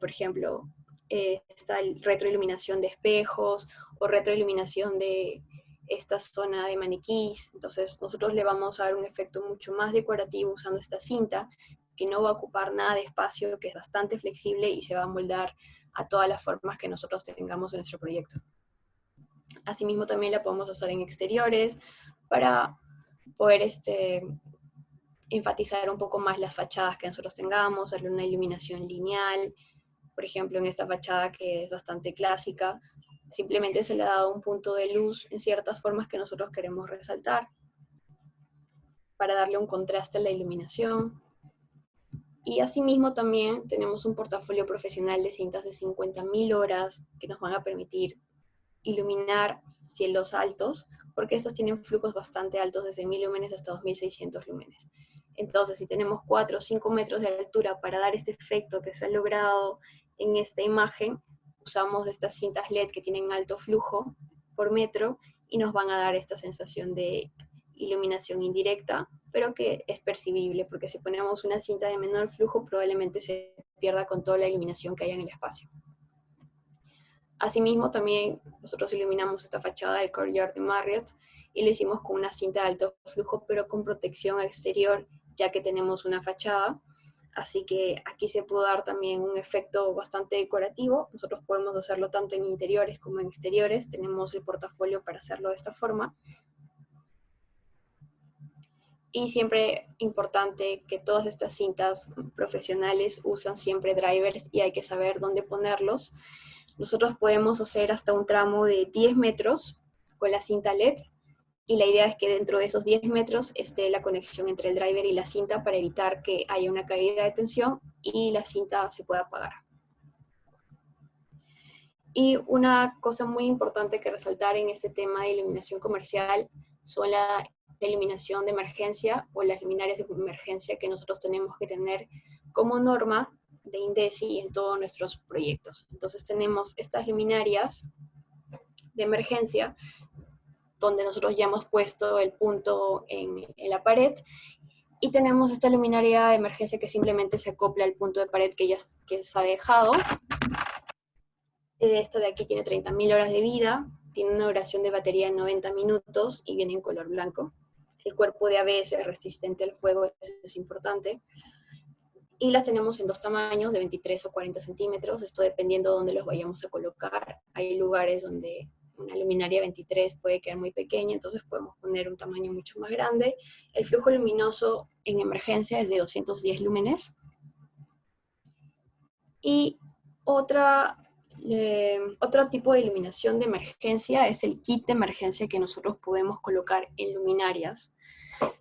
por ejemplo, está el retroiluminación de espejos o retroiluminación de esta zona de maniquís. Entonces nosotros le vamos a dar un efecto mucho más decorativo usando esta cinta que no va a ocupar nada de espacio, que es bastante flexible y se va a moldar a todas las formas que nosotros tengamos en nuestro proyecto. Asimismo también la podemos usar en exteriores para poder enfatizar un poco más las fachadas que nosotros tengamos, darle una iluminación lineal. Por ejemplo, en esta fachada que es bastante clásica, simplemente se le ha dado un punto de luz en ciertas formas que nosotros queremos resaltar para darle un contraste a la iluminación. Y asimismo también tenemos un portafolio profesional de cintas de 50.000 horas que nos van a permitir iluminar cielos altos, porque estos tienen flujos bastante altos, desde 1000 lúmenes hasta 2600 lúmenes. Entonces, si tenemos 4 o 5 metros de altura para dar este efecto que se ha logrado en esta imagen, usamos estas cintas LED que tienen alto flujo por metro y nos van a dar esta sensación de iluminación indirecta, pero que es percibible, porque si ponemos una cinta de menor flujo, probablemente se pierda con toda la iluminación que haya en el espacio. Asimismo, también nosotros iluminamos esta fachada del Courtyard de Marriott y lo hicimos con una cinta de alto flujo, pero con protección exterior, ya que tenemos una fachada. Así que aquí se puede dar también un efecto bastante decorativo. Nosotros podemos hacerlo tanto en interiores como en exteriores. Tenemos el portafolio para hacerlo de esta forma. Y siempre importante que todas estas cintas profesionales usan siempre drivers y hay que saber dónde ponerlos. Nosotros podemos hacer hasta un tramo de 10 metros con la cinta LED y la idea es que dentro de esos 10 metros esté la conexión entre el driver y la cinta para evitar que haya una caída de tensión y la cinta se pueda apagar. Y una cosa muy importante que resaltar en este tema de iluminación comercial son la iluminación de emergencia o las luminarias de emergencia que nosotros tenemos que tener como norma de INDECI en todos nuestros proyectos. Entonces tenemos estas luminarias de emergencia donde nosotros ya hemos puesto el punto en la pared y tenemos esta luminaria de emergencia que simplemente se acopla al punto de pared que se ha dejado. Esta de aquí tiene 30.000 horas de vida, tiene una duración de batería de 90 minutos y viene en color blanco. El cuerpo de ABS es resistente al fuego, eso es importante. Y las tenemos en dos tamaños, de 23 o 40 centímetros, esto dependiendo de dónde los vayamos a colocar. Hay lugares donde una luminaria 23 puede quedar muy pequeña, entonces podemos poner un tamaño mucho más grande. El flujo luminoso en emergencia es de 210 lúmenes. Y otro tipo de iluminación de emergencia es el kit de emergencia que nosotros podemos colocar en luminarias.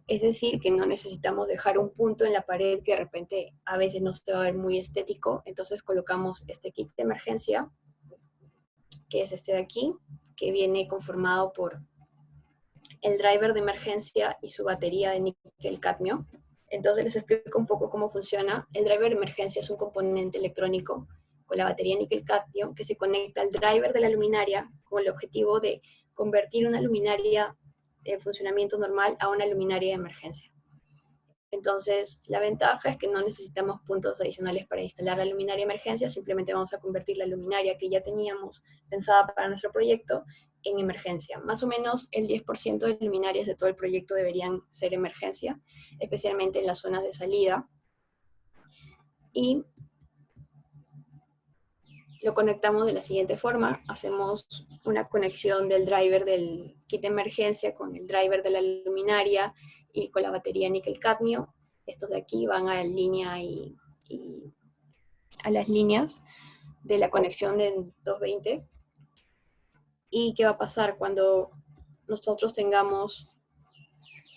Es decir, que no necesitamos dejar un punto en la pared que de repente a veces no se va a ver muy estético. Entonces colocamos este kit de emergencia, que es este de aquí, que viene conformado por el driver de emergencia y su batería de níquel cadmio. Entonces les explico un poco cómo funciona. El driver de emergencia es un componente electrónico con la batería níquel cadmio que se conecta al driver de la luminaria con el objetivo de convertir una luminaria de funcionamiento normal a una luminaria de emergencia. Entonces, la ventaja es que no necesitamos puntos adicionales para instalar la luminaria de emergencia, simplemente vamos a convertir la luminaria que ya teníamos pensada para nuestro proyecto en emergencia. Más o menos el 10% de luminarias de todo el proyecto deberían ser emergencia, especialmente en las zonas de salida. Y lo conectamos de la siguiente forma. Hacemos una conexión del driver del kit de emergencia con el driver de la luminaria y con la batería níquel-cadmio. Estos de aquí van a línea y a las líneas de la conexión de 220. ¿Y qué va a pasar cuando nosotros tengamos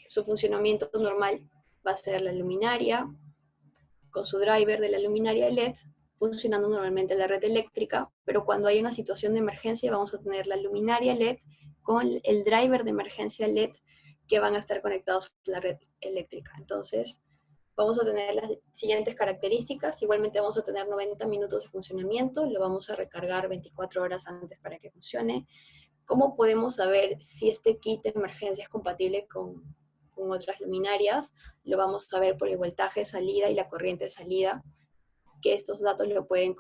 su funcionamiento normal? Va a ser la luminaria con su driver de la luminaria LED funcionando normalmente en la red eléctrica, pero cuando hay una situación de emergencia vamos a tener la luminaria LED con el driver de emergencia LED que van a estar conectados a la red eléctrica. Entonces, vamos a tener las siguientes características. Igualmente vamos a tener 90 minutos de funcionamiento, lo vamos a recargar 24 horas antes para que funcione. ¿Cómo podemos saber si este kit de emergencia es compatible con otras luminarias? Lo vamos a ver por el voltaje de salida y la corriente de salida, que estos datos lo pueden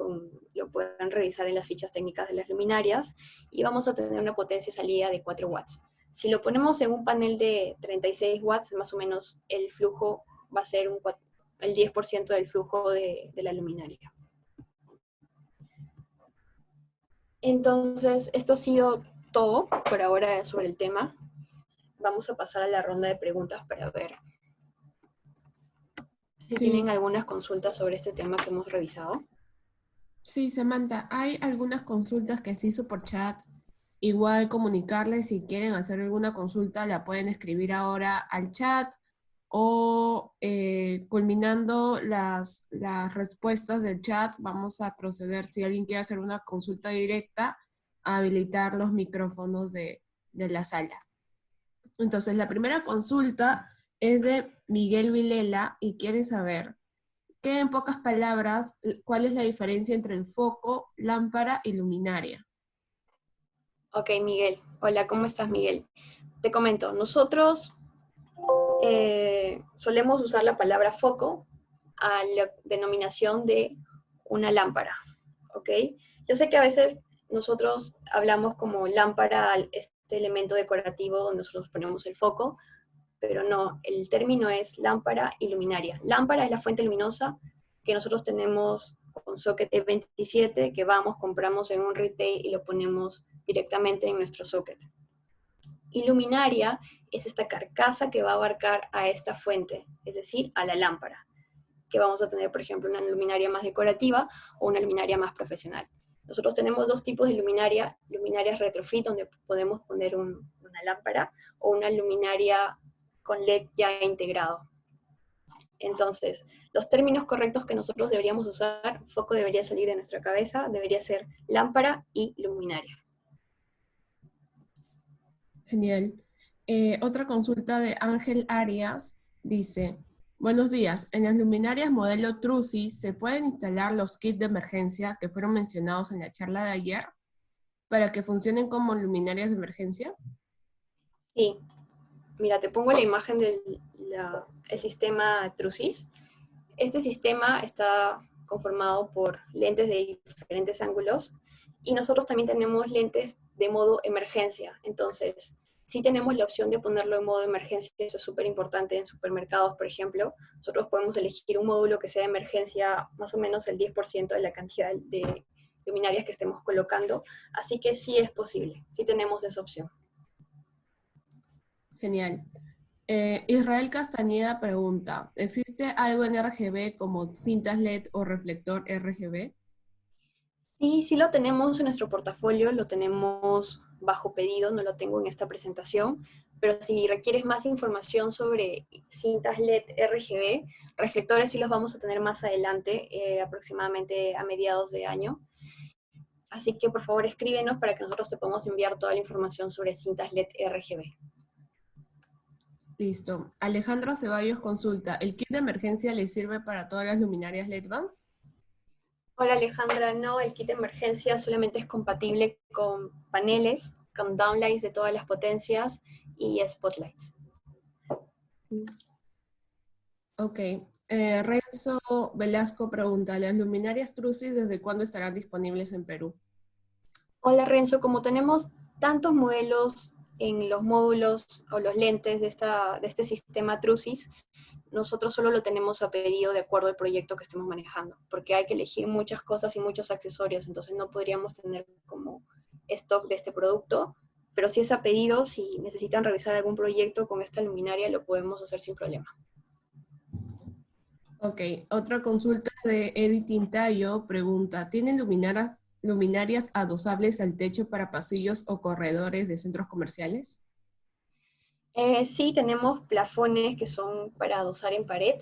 revisar en las fichas técnicas de las luminarias, y vamos a tener una potencia de salida de 4 watts. Si lo ponemos en un panel de 36 watts, más o menos el flujo va a ser el 10% del flujo de la luminaria. Entonces, esto ha sido todo por ahora sobre el tema. Vamos a pasar a la ronda de preguntas para ver si tienen algunas consultas sobre este tema que hemos revisado. Sí, Samantha, hay algunas consultas que se hizo por chat. Igual comunicarles si quieren hacer alguna consulta, la pueden escribir ahora al chat o culminando las respuestas del chat, vamos a proceder, si alguien quiere hacer una consulta directa, a habilitar los micrófonos de la sala. Entonces, la primera consulta es de Miguel Vilela y quiere saber, ¿qué en pocas palabras, cuál es la diferencia entre el foco, lámpara y luminaria? Ok, Miguel. Hola, ¿cómo estás, Miguel? Te comento, nosotros solemos usar la palabra foco a la denominación de una lámpara, ¿ok? Yo sé que a veces nosotros hablamos como lámpara a este elemento decorativo donde nosotros ponemos el foco, pero no, el término es lámpara y luminaria. Lámpara es la fuente luminosa que nosotros tenemos con socket E27, que vamos, compramos en un retail y lo ponemos directamente en nuestro socket. Y luminaria es esta carcasa que va a abarcar a esta fuente, es decir, a la lámpara, que vamos a tener, por ejemplo, una luminaria más decorativa o una luminaria más profesional. Nosotros tenemos dos tipos de luminaria: luminarias retrofit, donde podemos poner una lámpara, o una luminaria con LED ya integrado. Entonces, los términos correctos que nosotros deberíamos usar, foco debería salir de nuestra cabeza, debería ser lámpara y luminaria. Genial. Otra consulta de Ángel Arias dice, buenos días, en las luminarias modelo Trusi, ¿se pueden instalar los kits de emergencia que fueron mencionados en la charla de ayer para que funcionen como luminarias de emergencia? Sí, mira, te pongo la imagen del el sistema Trusis. Este sistema está conformado por lentes de diferentes ángulos y nosotros también tenemos lentes de modo emergencia. Entonces, sí tenemos la opción de ponerlo en modo emergencia. Eso es súper importante en supermercados, por ejemplo. Nosotros podemos elegir un módulo que sea de emergencia más o menos el 10% de la cantidad de luminarias que estemos colocando. Así que sí es posible, sí tenemos esa opción. Genial. Israel Castañeda pregunta, ¿existe algo en RGB como cintas LED o reflector RGB? Sí, sí lo tenemos en nuestro portafolio, lo tenemos bajo pedido, no lo tengo en esta presentación, pero si requieres más información sobre cintas LED RGB, reflectores sí los vamos a tener más adelante, aproximadamente a mediados de año. Así que por favor escríbenos para que nosotros te podamos enviar toda la información sobre cintas LED RGB. Listo. Alejandra Ceballos consulta, ¿el kit de emergencia le sirve para todas las luminarias LED Vans? Hola Alejandra, no, el kit de emergencia solamente es compatible con paneles, con downlights de todas las potencias y spotlights. Ok. Renzo Velasco pregunta, ¿las luminarias Trusis desde cuándo estarán disponibles en Perú? Hola Renzo, como tenemos tantos modelos en los módulos o los lentes de este sistema Trusis, nosotros solo lo tenemos a pedido de acuerdo al proyecto que estemos manejando, porque hay que elegir muchas cosas y muchos accesorios, entonces no podríamos tener como stock de este producto, pero si es a pedido, si necesitan revisar algún proyecto con esta luminaria, lo podemos hacer sin problema. Ok, otra consulta de Editing Tayo pregunta, ¿tienen luminarias adosables al techo para pasillos o corredores de centros comerciales? Sí, tenemos plafones que son para adosar en pared,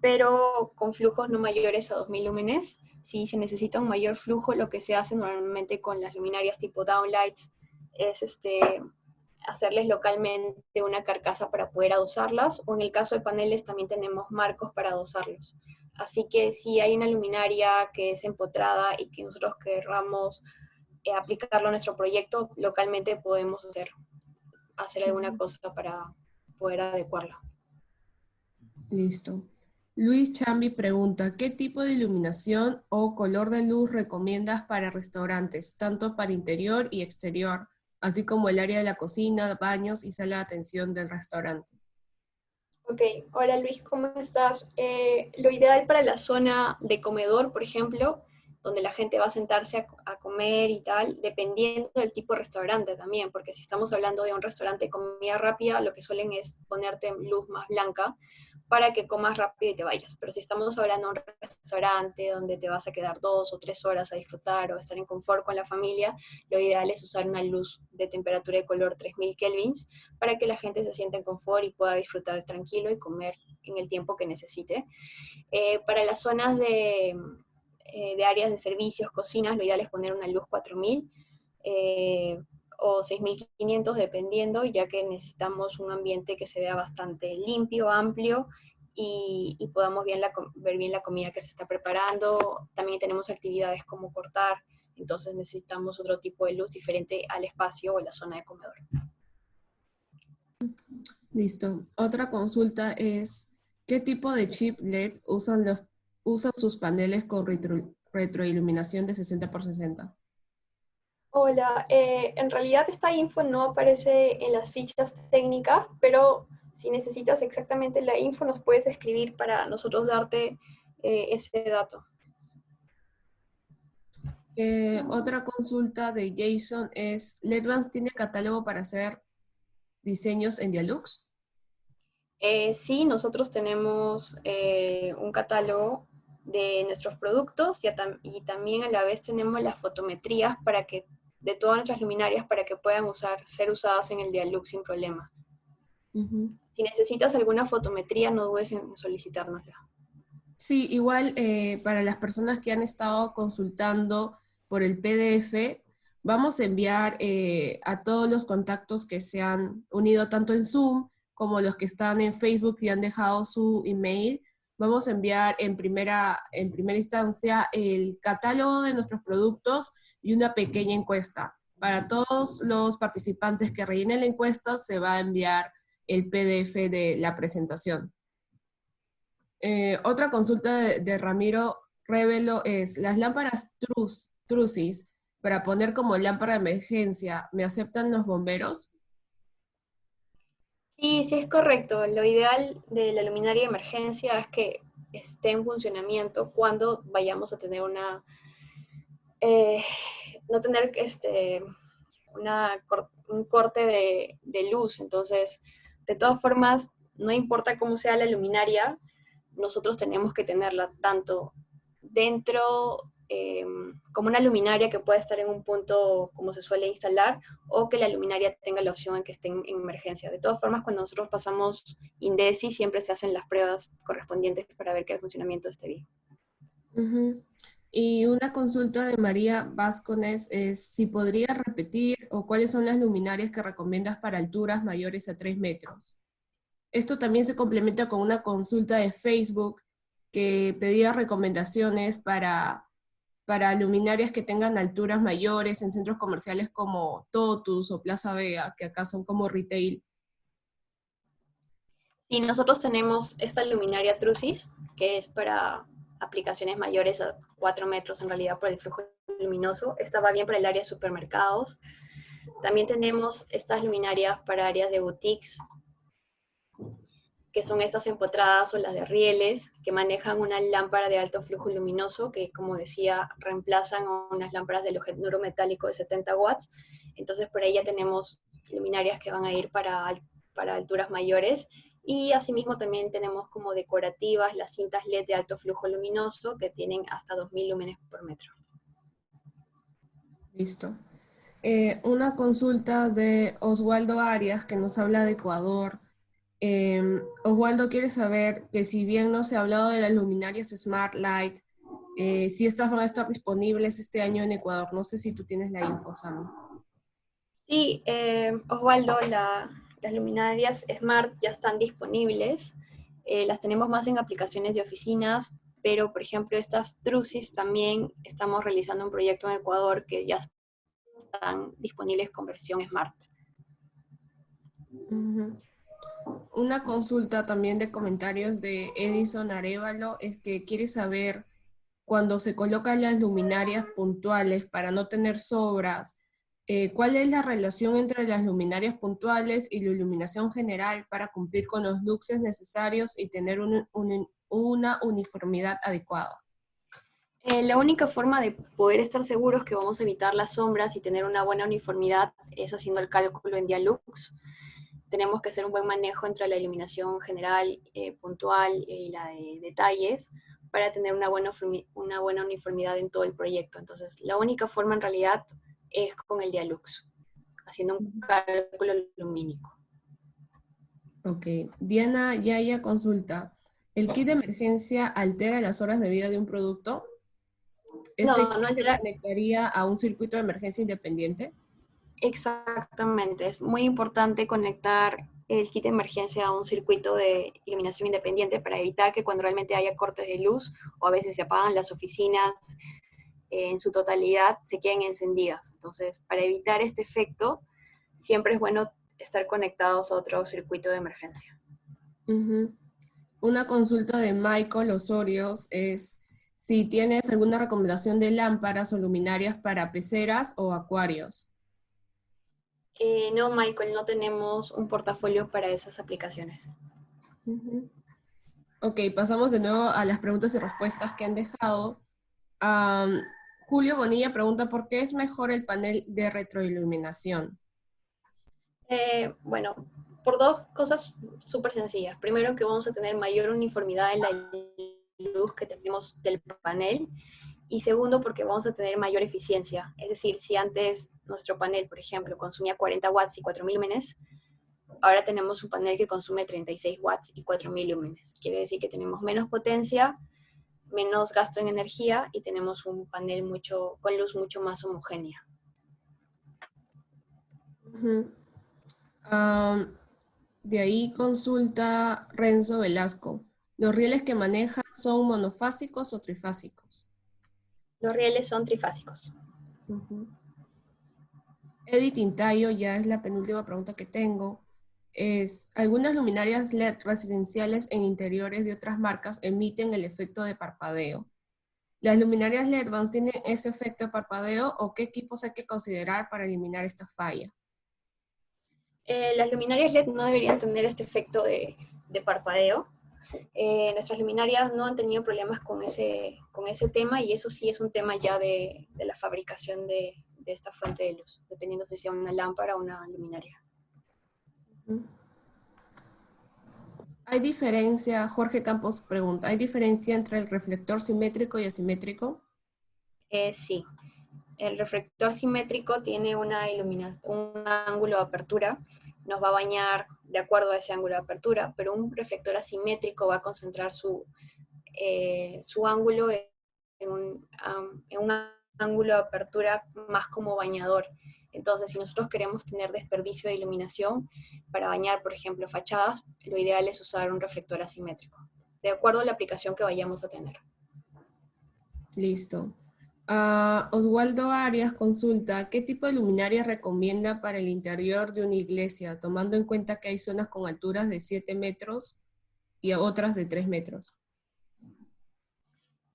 pero con flujos no mayores a 2000 lúmenes. Si se necesita un mayor flujo, lo que se hace normalmente con las luminarias tipo downlights es hacerles localmente una carcasa para poder adosarlas, o en el caso de paneles también tenemos marcos para adosarlos. Así que si hay una luminaria que es empotrada y que nosotros querramos aplicarlo a nuestro proyecto, localmente podemos hacer alguna cosa para poder adecuarla. Listo. Luis Chambi pregunta, ¿qué tipo de iluminación o color de luz recomiendas para restaurantes, tanto para interior y exterior, así como el área de la cocina, baños y sala de atención del restaurante? Ok, hola Luis, ¿cómo estás? Lo ideal para la zona de comedor, por ejemplo, donde la gente va a sentarse a comer y tal, dependiendo del tipo de restaurante también, porque si estamos hablando de un restaurante de comida rápida, lo que suelen es ponerte luz más blanca para que comas rápido y te vayas. Pero si estamos hablando de un restaurante donde te vas a quedar 2 o 3 horas a disfrutar o a estar en confort con la familia, lo ideal es usar una luz de temperatura de color 3000 kelvins para que la gente se sienta en confort y pueda disfrutar tranquilo y comer en el tiempo que necesite. Para las zonas de áreas de servicios, cocinas, lo ideal es poner una luz 4000 o 6500 dependiendo, ya que necesitamos un ambiente que se vea bastante limpio, amplio y podamos ver bien la comida que se está preparando. También tenemos actividades como cortar, entonces necesitamos otro tipo de luz diferente al espacio o la zona de comedor. Listo. Otra consulta es, ¿qué tipo de chip LED usan sus paneles con retroiluminación de 60 por 60? Hola, en realidad esta info no aparece en las fichas técnicas, pero si necesitas exactamente la info nos puedes escribir para nosotros darte ese dato. Otra consulta de Jason es, ¿Ledvance tiene catálogo para hacer diseños en Dialux? Sí, nosotros tenemos un catálogo de nuestros productos y también a la vez tenemos las fotometrías de todas nuestras luminarias para que puedan ser usadas en el Dialux sin problema. Ujú. Si necesitas alguna fotometría, no dudes en solicitárnosla. Sí, igual para las personas que han estado consultando por el PDF, vamos a enviar a todos los contactos que se han unido tanto en Zoom como los que están en Facebook y han dejado su email. Vamos a enviar en primera instancia el catálogo de nuestros productos y una pequeña encuesta. Para todos los participantes que rellenen la encuesta se va a enviar el PDF de la presentación. Otra consulta de Ramiro Revelo es, ¿las lámparas Trusis para poner como lámpara de emergencia, me aceptan los bomberos? Sí, sí es correcto. Lo ideal de la luminaria de emergencia es que esté en funcionamiento cuando vayamos a tener no tener un corte de luz. Entonces, de todas formas, no importa cómo sea la luminaria, nosotros tenemos que tenerla tanto dentro como una luminaria que pueda estar en un punto como se suele instalar, o que la luminaria tenga la opción en que esté en emergencia. De todas formas, cuando nosotros pasamos INDECI, siempre se hacen las pruebas correspondientes para ver que el funcionamiento esté bien. Ujú. Y una consulta de María Vázquez es si podría repetir o cuáles son las luminarias que recomiendas para alturas mayores a 3 metros. Esto también se complementa con una consulta de Facebook que pedía recomendaciones para luminarias que tengan alturas mayores en centros comerciales como Totus o Plaza Vega, que acá son como retail. Sí, nosotros tenemos esta luminaria Trusis, que es para aplicaciones mayores a 4 metros en realidad por el flujo luminoso. Esta va bien para el área de supermercados. También tenemos estas luminarias para áreas de boutiques. que son estas empotradas o las de rieles, que manejan una lámpara de alto flujo luminoso, que como decía, reemplazan unas lámparas de halogenuro metálico de 70 watts. Entonces por ahí ya tenemos luminarias que van a ir para alturas mayores. Y asimismo también tenemos como decorativas las cintas LED de alto flujo luminoso, que tienen hasta 2000 lúmenes por metro. Listo. Una consulta de Oswaldo Arias que nos habla de Ecuador. Oswaldo quiere saber que si bien no se ha hablado de las luminarias Smart Light, si estas van a estar disponibles este año en Ecuador. No sé si tú tienes la info, Sammy. Sí, Osvaldo, las luminarias Smart ya están disponibles. Las tenemos más en aplicaciones de oficinas, pero por ejemplo estas Trusis también estamos realizando un proyecto en Ecuador que ya están disponibles con versión Smart. Ujú. Una consulta también de comentarios de Edison Arevalo es que quiere saber cuando se colocan las luminarias puntuales para no tener sobras, ¿cuál es la relación entre las luminarias puntuales y la iluminación general para cumplir con los luxes necesarios y tener una uniformidad adecuada? La única forma de poder estar seguros que vamos a evitar las sombras y tener una buena uniformidad es haciendo el cálculo en Dialux. Tenemos que hacer un buen manejo entre la iluminación general, puntual y la de detalles para tener una buena uniformidad en todo el proyecto. Entonces, la única forma en realidad es con el Dialux, haciendo un cálculo lumínico. Ok. Diana Yaya consulta. ¿El kit de emergencia altera las horas de vida de un producto? ¿Este No, kit no se altera. conectaría a un circuito de emergencia independiente? Exactamente, es muy importante conectar el kit de emergencia a un circuito de iluminación independiente para evitar que cuando realmente haya cortes de luz o a veces se apagan las oficinas en su totalidad se queden encendidas. Entonces, para evitar este efecto, siempre es bueno estar conectados a otro circuito de emergencia. Ujú. Una consulta de Michael Osorio es si tienes alguna recomendación de lámparas o luminarias para peceras o acuarios. No, Michael, no tenemos un portafolio para esas aplicaciones. Ujú. Ok, pasamos de nuevo a las preguntas y respuestas que han dejado. Am, Julio Bonilla pregunta por qué es mejor el panel de retroiluminación. Bueno, por dos cosas súper sencillas. Primero, que vamos a tener mayor uniformidad en la luz que tenemos del panel. Y segundo, porque vamos a tener mayor eficiencia. Es decir, si antes nuestro panel, por ejemplo, consumía 40 watts y 4000 lúmenes, ahora tenemos un panel que consume 36 watts y 4000 lúmenes. Quiere decir que tenemos menos potencia, menos gasto en energía y tenemos un panel con luz mucho más homogénea. Ujú. Am, de ahí consulta Renzo Velasco. ¿Los rieles que maneja son monofásicos o trifásicos? Los rieles son trifásicos. Ujú. Edith Intayo, ya es la penúltima pregunta que tengo, es, algunas luminarias LED residenciales en interiores de otras marcas emiten el efecto de parpadeo. ¿Las luminarias LED Vans tienen ese efecto de parpadeo o qué equipos hay que considerar para eliminar esta falla? Las luminarias LED no deberían tener este efecto de parpadeo. Nuestras luminarias no han tenido problemas con ese tema y eso sí es un tema ya de la fabricación de esta fuente de luz, dependiendo si sea una lámpara o una luminaria. ¿Hay diferencia, Jorge Campos pregunta, ¿hay diferencia entre el reflector simétrico y asimétrico? Sí, el reflector simétrico tiene un ángulo de apertura, nos va a bañar de acuerdo a ese ángulo de apertura, pero un reflector asimétrico va a concentrar su ángulo en un ángulo de apertura más como bañador. Entonces, si nosotros queremos tener desperdicio de iluminación para bañar, por ejemplo, fachadas, lo ideal es usar un reflector asimétrico, de acuerdo a la aplicación que vayamos a tener. Listo. Oswaldo Arias consulta, ¿qué tipo de luminaria recomienda para el interior de una iglesia, tomando en cuenta que hay zonas con alturas de 7 metros y otras de 3 metros?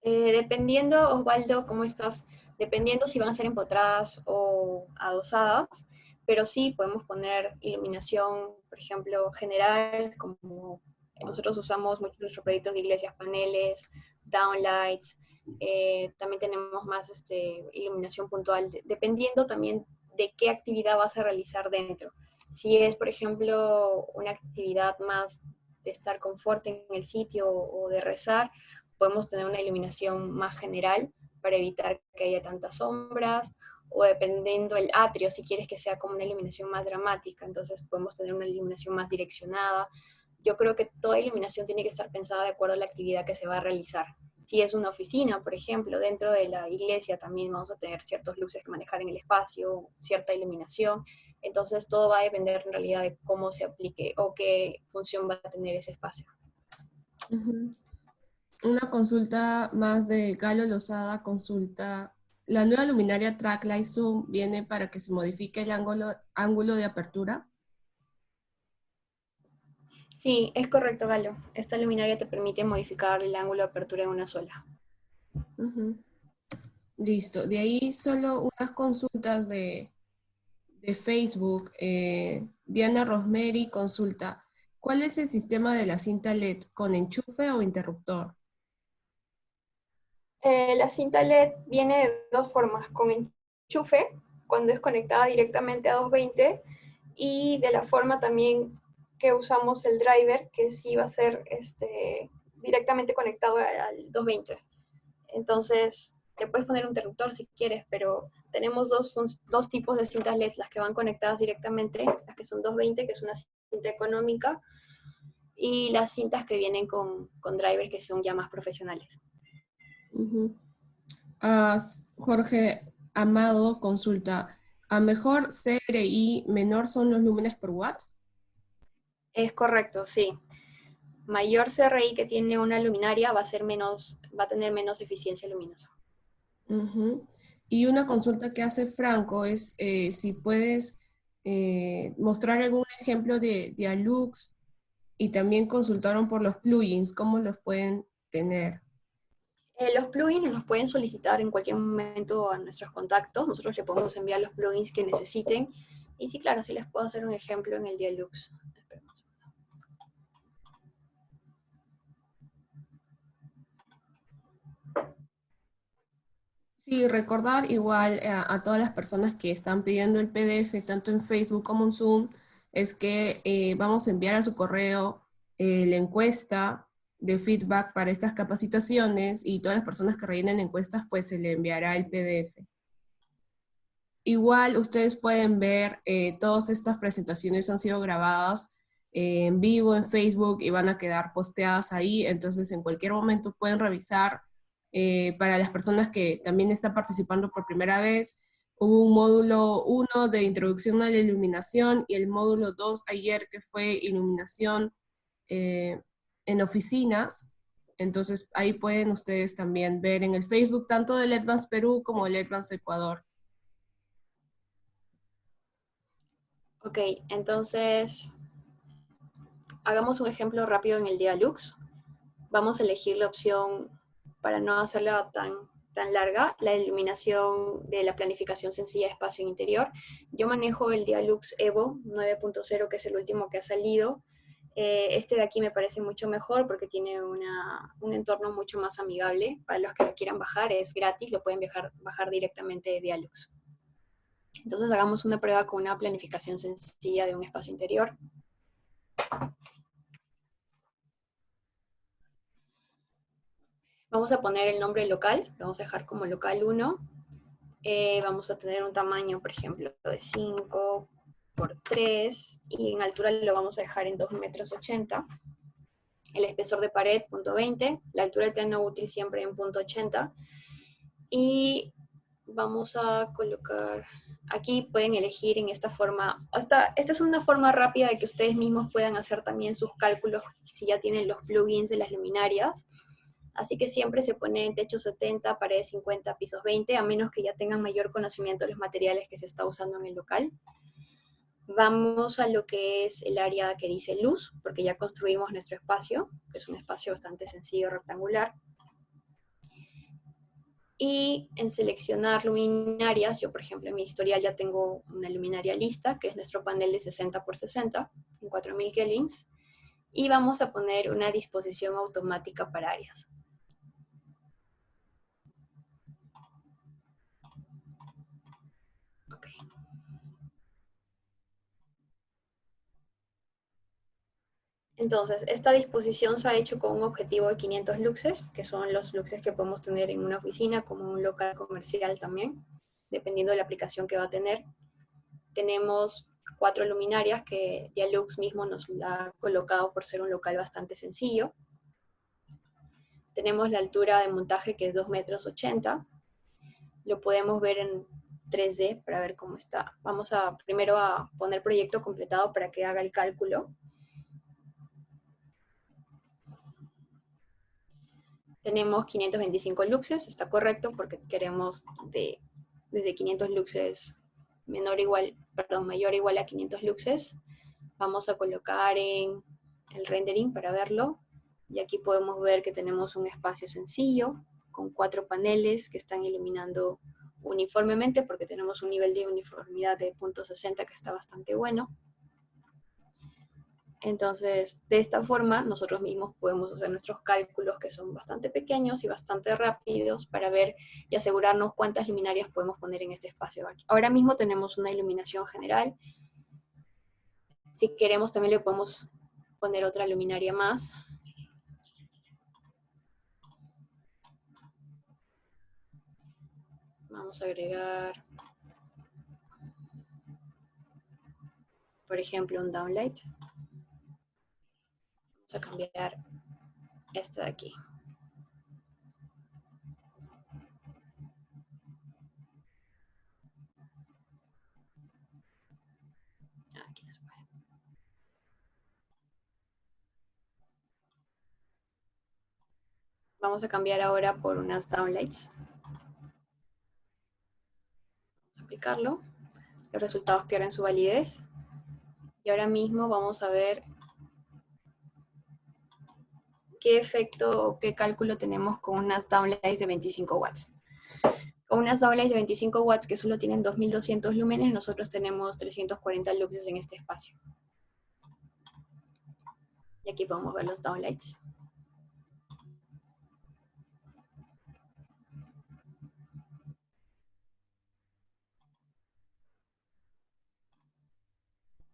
Dependiendo, Osvaldo, ¿cómo estás? Dependiendo si van a ser empotradas o adosadas, pero sí podemos poner iluminación, por ejemplo, general, como Nosotros usamos mucho en nuestros proyectos de iglesias, paneles, downlights, también tenemos más iluminación puntual, dependiendo también de qué actividad vas a realizar dentro. Si es, por ejemplo, una actividad más de estar confort en el sitio o de rezar, podemos tener una iluminación más general para evitar que haya tantas sombras, o dependiendo el atrio, si quieres que sea como una iluminación más dramática, entonces podemos tener una iluminación más direccionada. Yo creo que toda iluminación tiene que estar pensada de acuerdo a la actividad que se va a realizar. Si es una oficina, por ejemplo, dentro de la iglesia también vamos a tener ciertos luces que manejar en el espacio, cierta iluminación. Entonces todo va a depender en realidad de cómo se aplique o qué función va a tener ese espacio. Ujú. Una consulta más de Galo Lozada, consulta. ¿La nueva luminaria Tracklight Zoom viene para que se modifique el ángulo de apertura? Sí, es correcto, Galo. Esta luminaria te permite modificar el ángulo de apertura en una sola. Ujú. Listo. De ahí solo unas consultas de Facebook. Diana Rosemary consulta. ¿Cuál es el sistema de la cinta LED? ¿Con enchufe o interruptor? La cinta LED viene de dos formas, con enchufe, cuando es conectada directamente a 220, y de la forma también que usamos el driver, que sí va a ser directamente conectado al 220. Entonces, te puedes poner un interruptor si quieres, pero tenemos dos tipos de cintas LED, las que van conectadas directamente, las que son 220, que es una cinta económica, y las cintas que vienen con driver, que son ya más profesionales. Ujú. Jorge Amado consulta. ¿A mejor CRI menor son los lúmenes por watt? Es correcto, sí. Mayor CRI que tiene una luminaria va a tener menos eficiencia luminosa. Ujú. Y una consulta que hace Franco es si puedes mostrar algún ejemplo de Alux y también consultaron por los plugins, cómo los pueden tener. Los plugins nos los pueden solicitar en cualquier momento a nuestros contactos. Nosotros le podemos enviar los plugins que necesiten. Y sí, claro, sí les puedo hacer un ejemplo en el Dialux. Sí, recordar igual a todas las personas que están pidiendo el PDF, tanto en Facebook como en Zoom, es que vamos a enviar a su correo la encuesta de feedback para estas capacitaciones y todas las personas que rellenen encuestas, pues se le enviará el PDF. Igual ustedes pueden ver, todas estas presentaciones han sido grabadas en vivo en Facebook y van a quedar posteadas ahí, entonces en cualquier momento pueden revisar. Para las personas que también están participando por primera vez, hubo un módulo 1 de introducción a la iluminación y el módulo 2 ayer que fue iluminación eh, en oficinas. Entonces ahí pueden ustedes también ver en el Facebook tanto del Advance Perú como del Advance Ecuador. Ok, entonces hagamos un ejemplo rápido en el Dialux. Vamos a elegir la opción, para no hacerla tan larga, la iluminación de la planificación sencilla de espacio en interior. Yo manejo el Dialux Evo 9.0, que es el último que ha salido. Este de aquí me parece mucho mejor porque tiene un entorno mucho más amigable. Para los que lo quieran bajar, es gratis, lo pueden bajar directamente de Dialux. Entonces hagamos una prueba con una planificación sencilla de un espacio interior. Vamos a poner el nombre local, lo vamos a dejar como local 1. Vamos a tener un tamaño, por ejemplo, de 5 por 3 y en altura lo vamos a dejar en 2,80 m. El espesor de pared, punto 20, la altura del plano útil siempre en punto 80. Y vamos a colocar, aquí pueden elegir en esta forma, esta es una forma rápida de que ustedes mismos puedan hacer también sus cálculos si ya tienen los plugins de las luminarias. Así que siempre se pone en techo 70, paredes 50, pisos 20, a menos que ya tengan mayor conocimiento de los materiales que se está usando en el local. Vamos a lo que es el área que dice luz, porque ya construimos nuestro espacio, que es un espacio bastante sencillo, rectangular. Y en seleccionar luminarias, yo por ejemplo en mi historial ya tengo una luminaria lista, que es nuestro panel de 60 por 60, en 4000 kelvins. y vamos a poner una disposición automática para áreas. Okay. Entonces, esta disposición se ha hecho con un objetivo de 500 luxes, que son los luxes que podemos tener en una oficina, como un local comercial también, dependiendo de la aplicación que va a tener. Tenemos 4 luminarias que Dialux mismo nos la ha colocado por ser un local bastante sencillo. Tenemos la altura de montaje que es 2,80 metros. Lo podemos ver en 3D para ver cómo está. Vamos a primero a poner proyecto completado para que haga el cálculo. Tenemos 525 luxes, está correcto porque queremos desde 500 luxes mayor o igual a 500 luxes. Vamos a colocar en el rendering para verlo. Y aquí podemos ver que tenemos un espacio sencillo con 4 paneles que están iluminando uniformemente porque tenemos un nivel de uniformidad de 0,60 que está bastante bueno. Entonces, de esta forma, nosotros mismos podemos hacer nuestros cálculos que son bastante pequeños y bastante rápidos para ver y asegurarnos cuántas luminarias podemos poner en este espacio. Ahora mismo tenemos una iluminación general. Si queremos, también le podemos poner otra luminaria más. Vamos a agregar, por ejemplo, un downlight. Vamos a cambiar esta de aquí. Aquí les voy. Vamos a cambiar ahora por unas downlights. Vamos a aplicarlo. Los resultados pierden su validez. Y ahora mismo vamos a ver qué efecto o qué cálculo tenemos con unas downlights de 25 watts. Con unas downlights de 25 watts que solo tienen 2200 lúmenes, nosotros tenemos 340 luxes en este espacio. Y aquí podemos ver los downlights.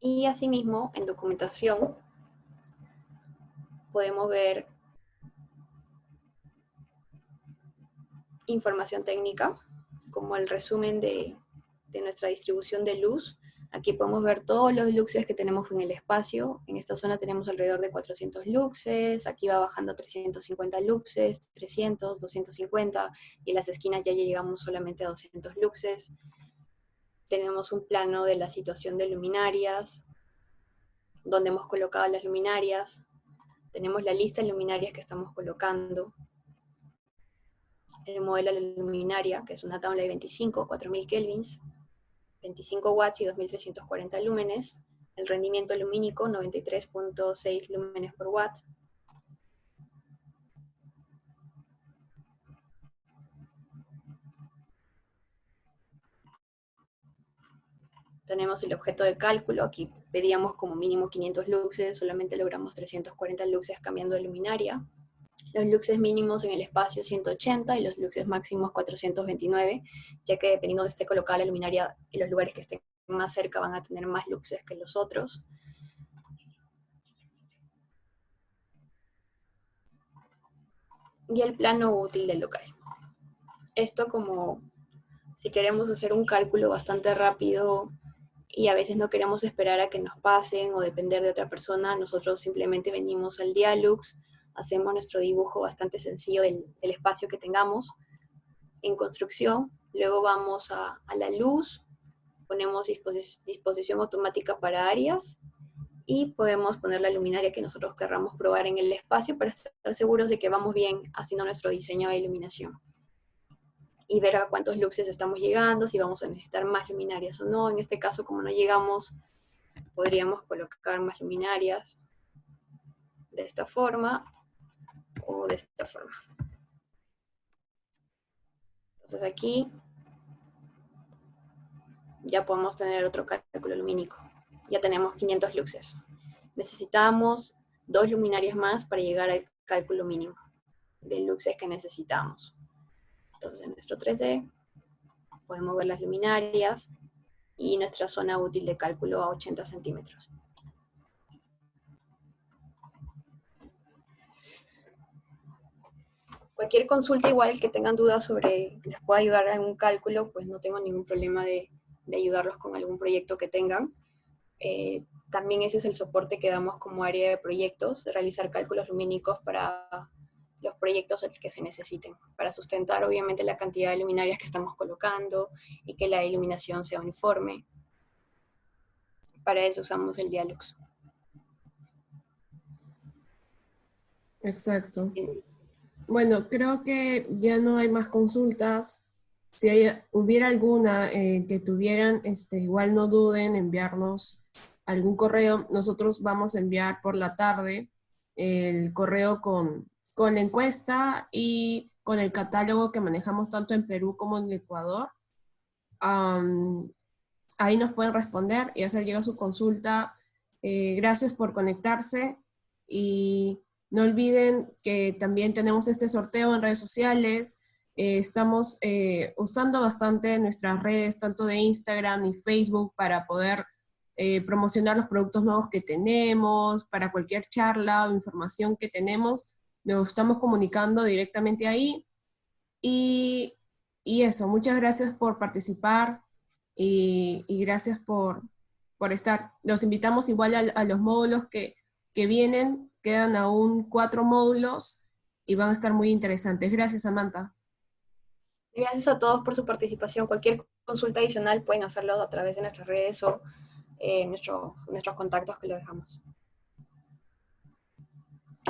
Y asimismo, en documentación, podemos ver información técnica, como el resumen de nuestra distribución de luz. Aquí podemos ver todos los luxes que tenemos en el espacio. En esta zona tenemos alrededor de 400 luxes, aquí va bajando 350 luxes, 300, 250, y en las esquinas ya llegamos solamente a 200 luxes. Tenemos un plano de la situación de luminarias, donde hemos colocado las luminarias. Tenemos la lista de luminarias que estamos colocando. El modelo de la luminaria, que es una downlight 25, 4000 kelvins, 25 watts y 2340 lúmenes. El rendimiento lumínico, 93.6 lúmenes por watt. Tenemos el objeto de cálculo, aquí pedíamos como mínimo 500 luxes, solamente logramos 340 luxes cambiando de luminaria. Los luxes mínimos en el espacio 180 y los luxes máximos 429, ya que dependiendo de esté colocada la luminaria, en los lugares que estén más cerca van a tener más luxes que los otros. Y el plano útil del local. Esto como si queremos hacer un cálculo bastante rápido y a veces no queremos esperar a que nos pasen o depender de otra persona, nosotros simplemente venimos al Dialux, hacemos nuestro dibujo bastante sencillo del espacio que tengamos en construcción, luego vamos a la luz, ponemos disposición automática para áreas y podemos poner la luminaria que nosotros querramos probar en el espacio para estar seguros de que vamos bien haciendo nuestro diseño de iluminación. Y ver a cuántos luxes estamos llegando, si vamos a necesitar más luminarias o no. En este caso, como no llegamos, podríamos colocar más luminarias de esta forma o de esta forma. Entonces aquí ya podemos tener otro cálculo lumínico. Ya tenemos 500 luxes. Necesitamos 2 luminarias más para llegar al cálculo mínimo de luxes que necesitamos. Entonces en nuestro 3D podemos ver las luminarias y nuestra zona útil de cálculo a 80 centímetros. Cualquier consulta igual que tengan dudas sobre que les pueda ayudar a algún cálculo, pues no tengo ningún problema de ayudarlos con algún proyecto que tengan. También ese es el soporte que damos como área de proyectos, de realizar cálculos lumínicos para los proyectos que se necesiten, para sustentar obviamente la cantidad de luminarias que estamos colocando y que la iluminación sea uniforme. Para eso usamos el Dialux. Exacto. Bueno, creo que ya no hay más consultas. Si hubiera alguna que tuvieran, igual no duden en enviarnos algún correo. Nosotros vamos a enviar por la tarde el correo con la encuesta y con el catálogo que manejamos tanto en Perú como en Ecuador. Ahí nos pueden responder y hacer llegar su consulta. Gracias por conectarse y no olviden que también tenemos este sorteo en redes sociales. Estamos usando bastante nuestras redes, tanto de Instagram y Facebook, para poder promocionar los productos nuevos que tenemos, para cualquier charla o información que tenemos, nos estamos comunicando directamente ahí. Y eso, muchas gracias por participar y gracias por estar. Los invitamos igual a los módulos que vienen, quedan aún 4 módulos y van a estar muy interesantes. Gracias, Samantha. Gracias a todos por su participación. Cualquier consulta adicional pueden hacerlo a través de nuestras redes o nuestros contactos que lo dejamos.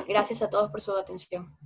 Gracias a todos por su atención.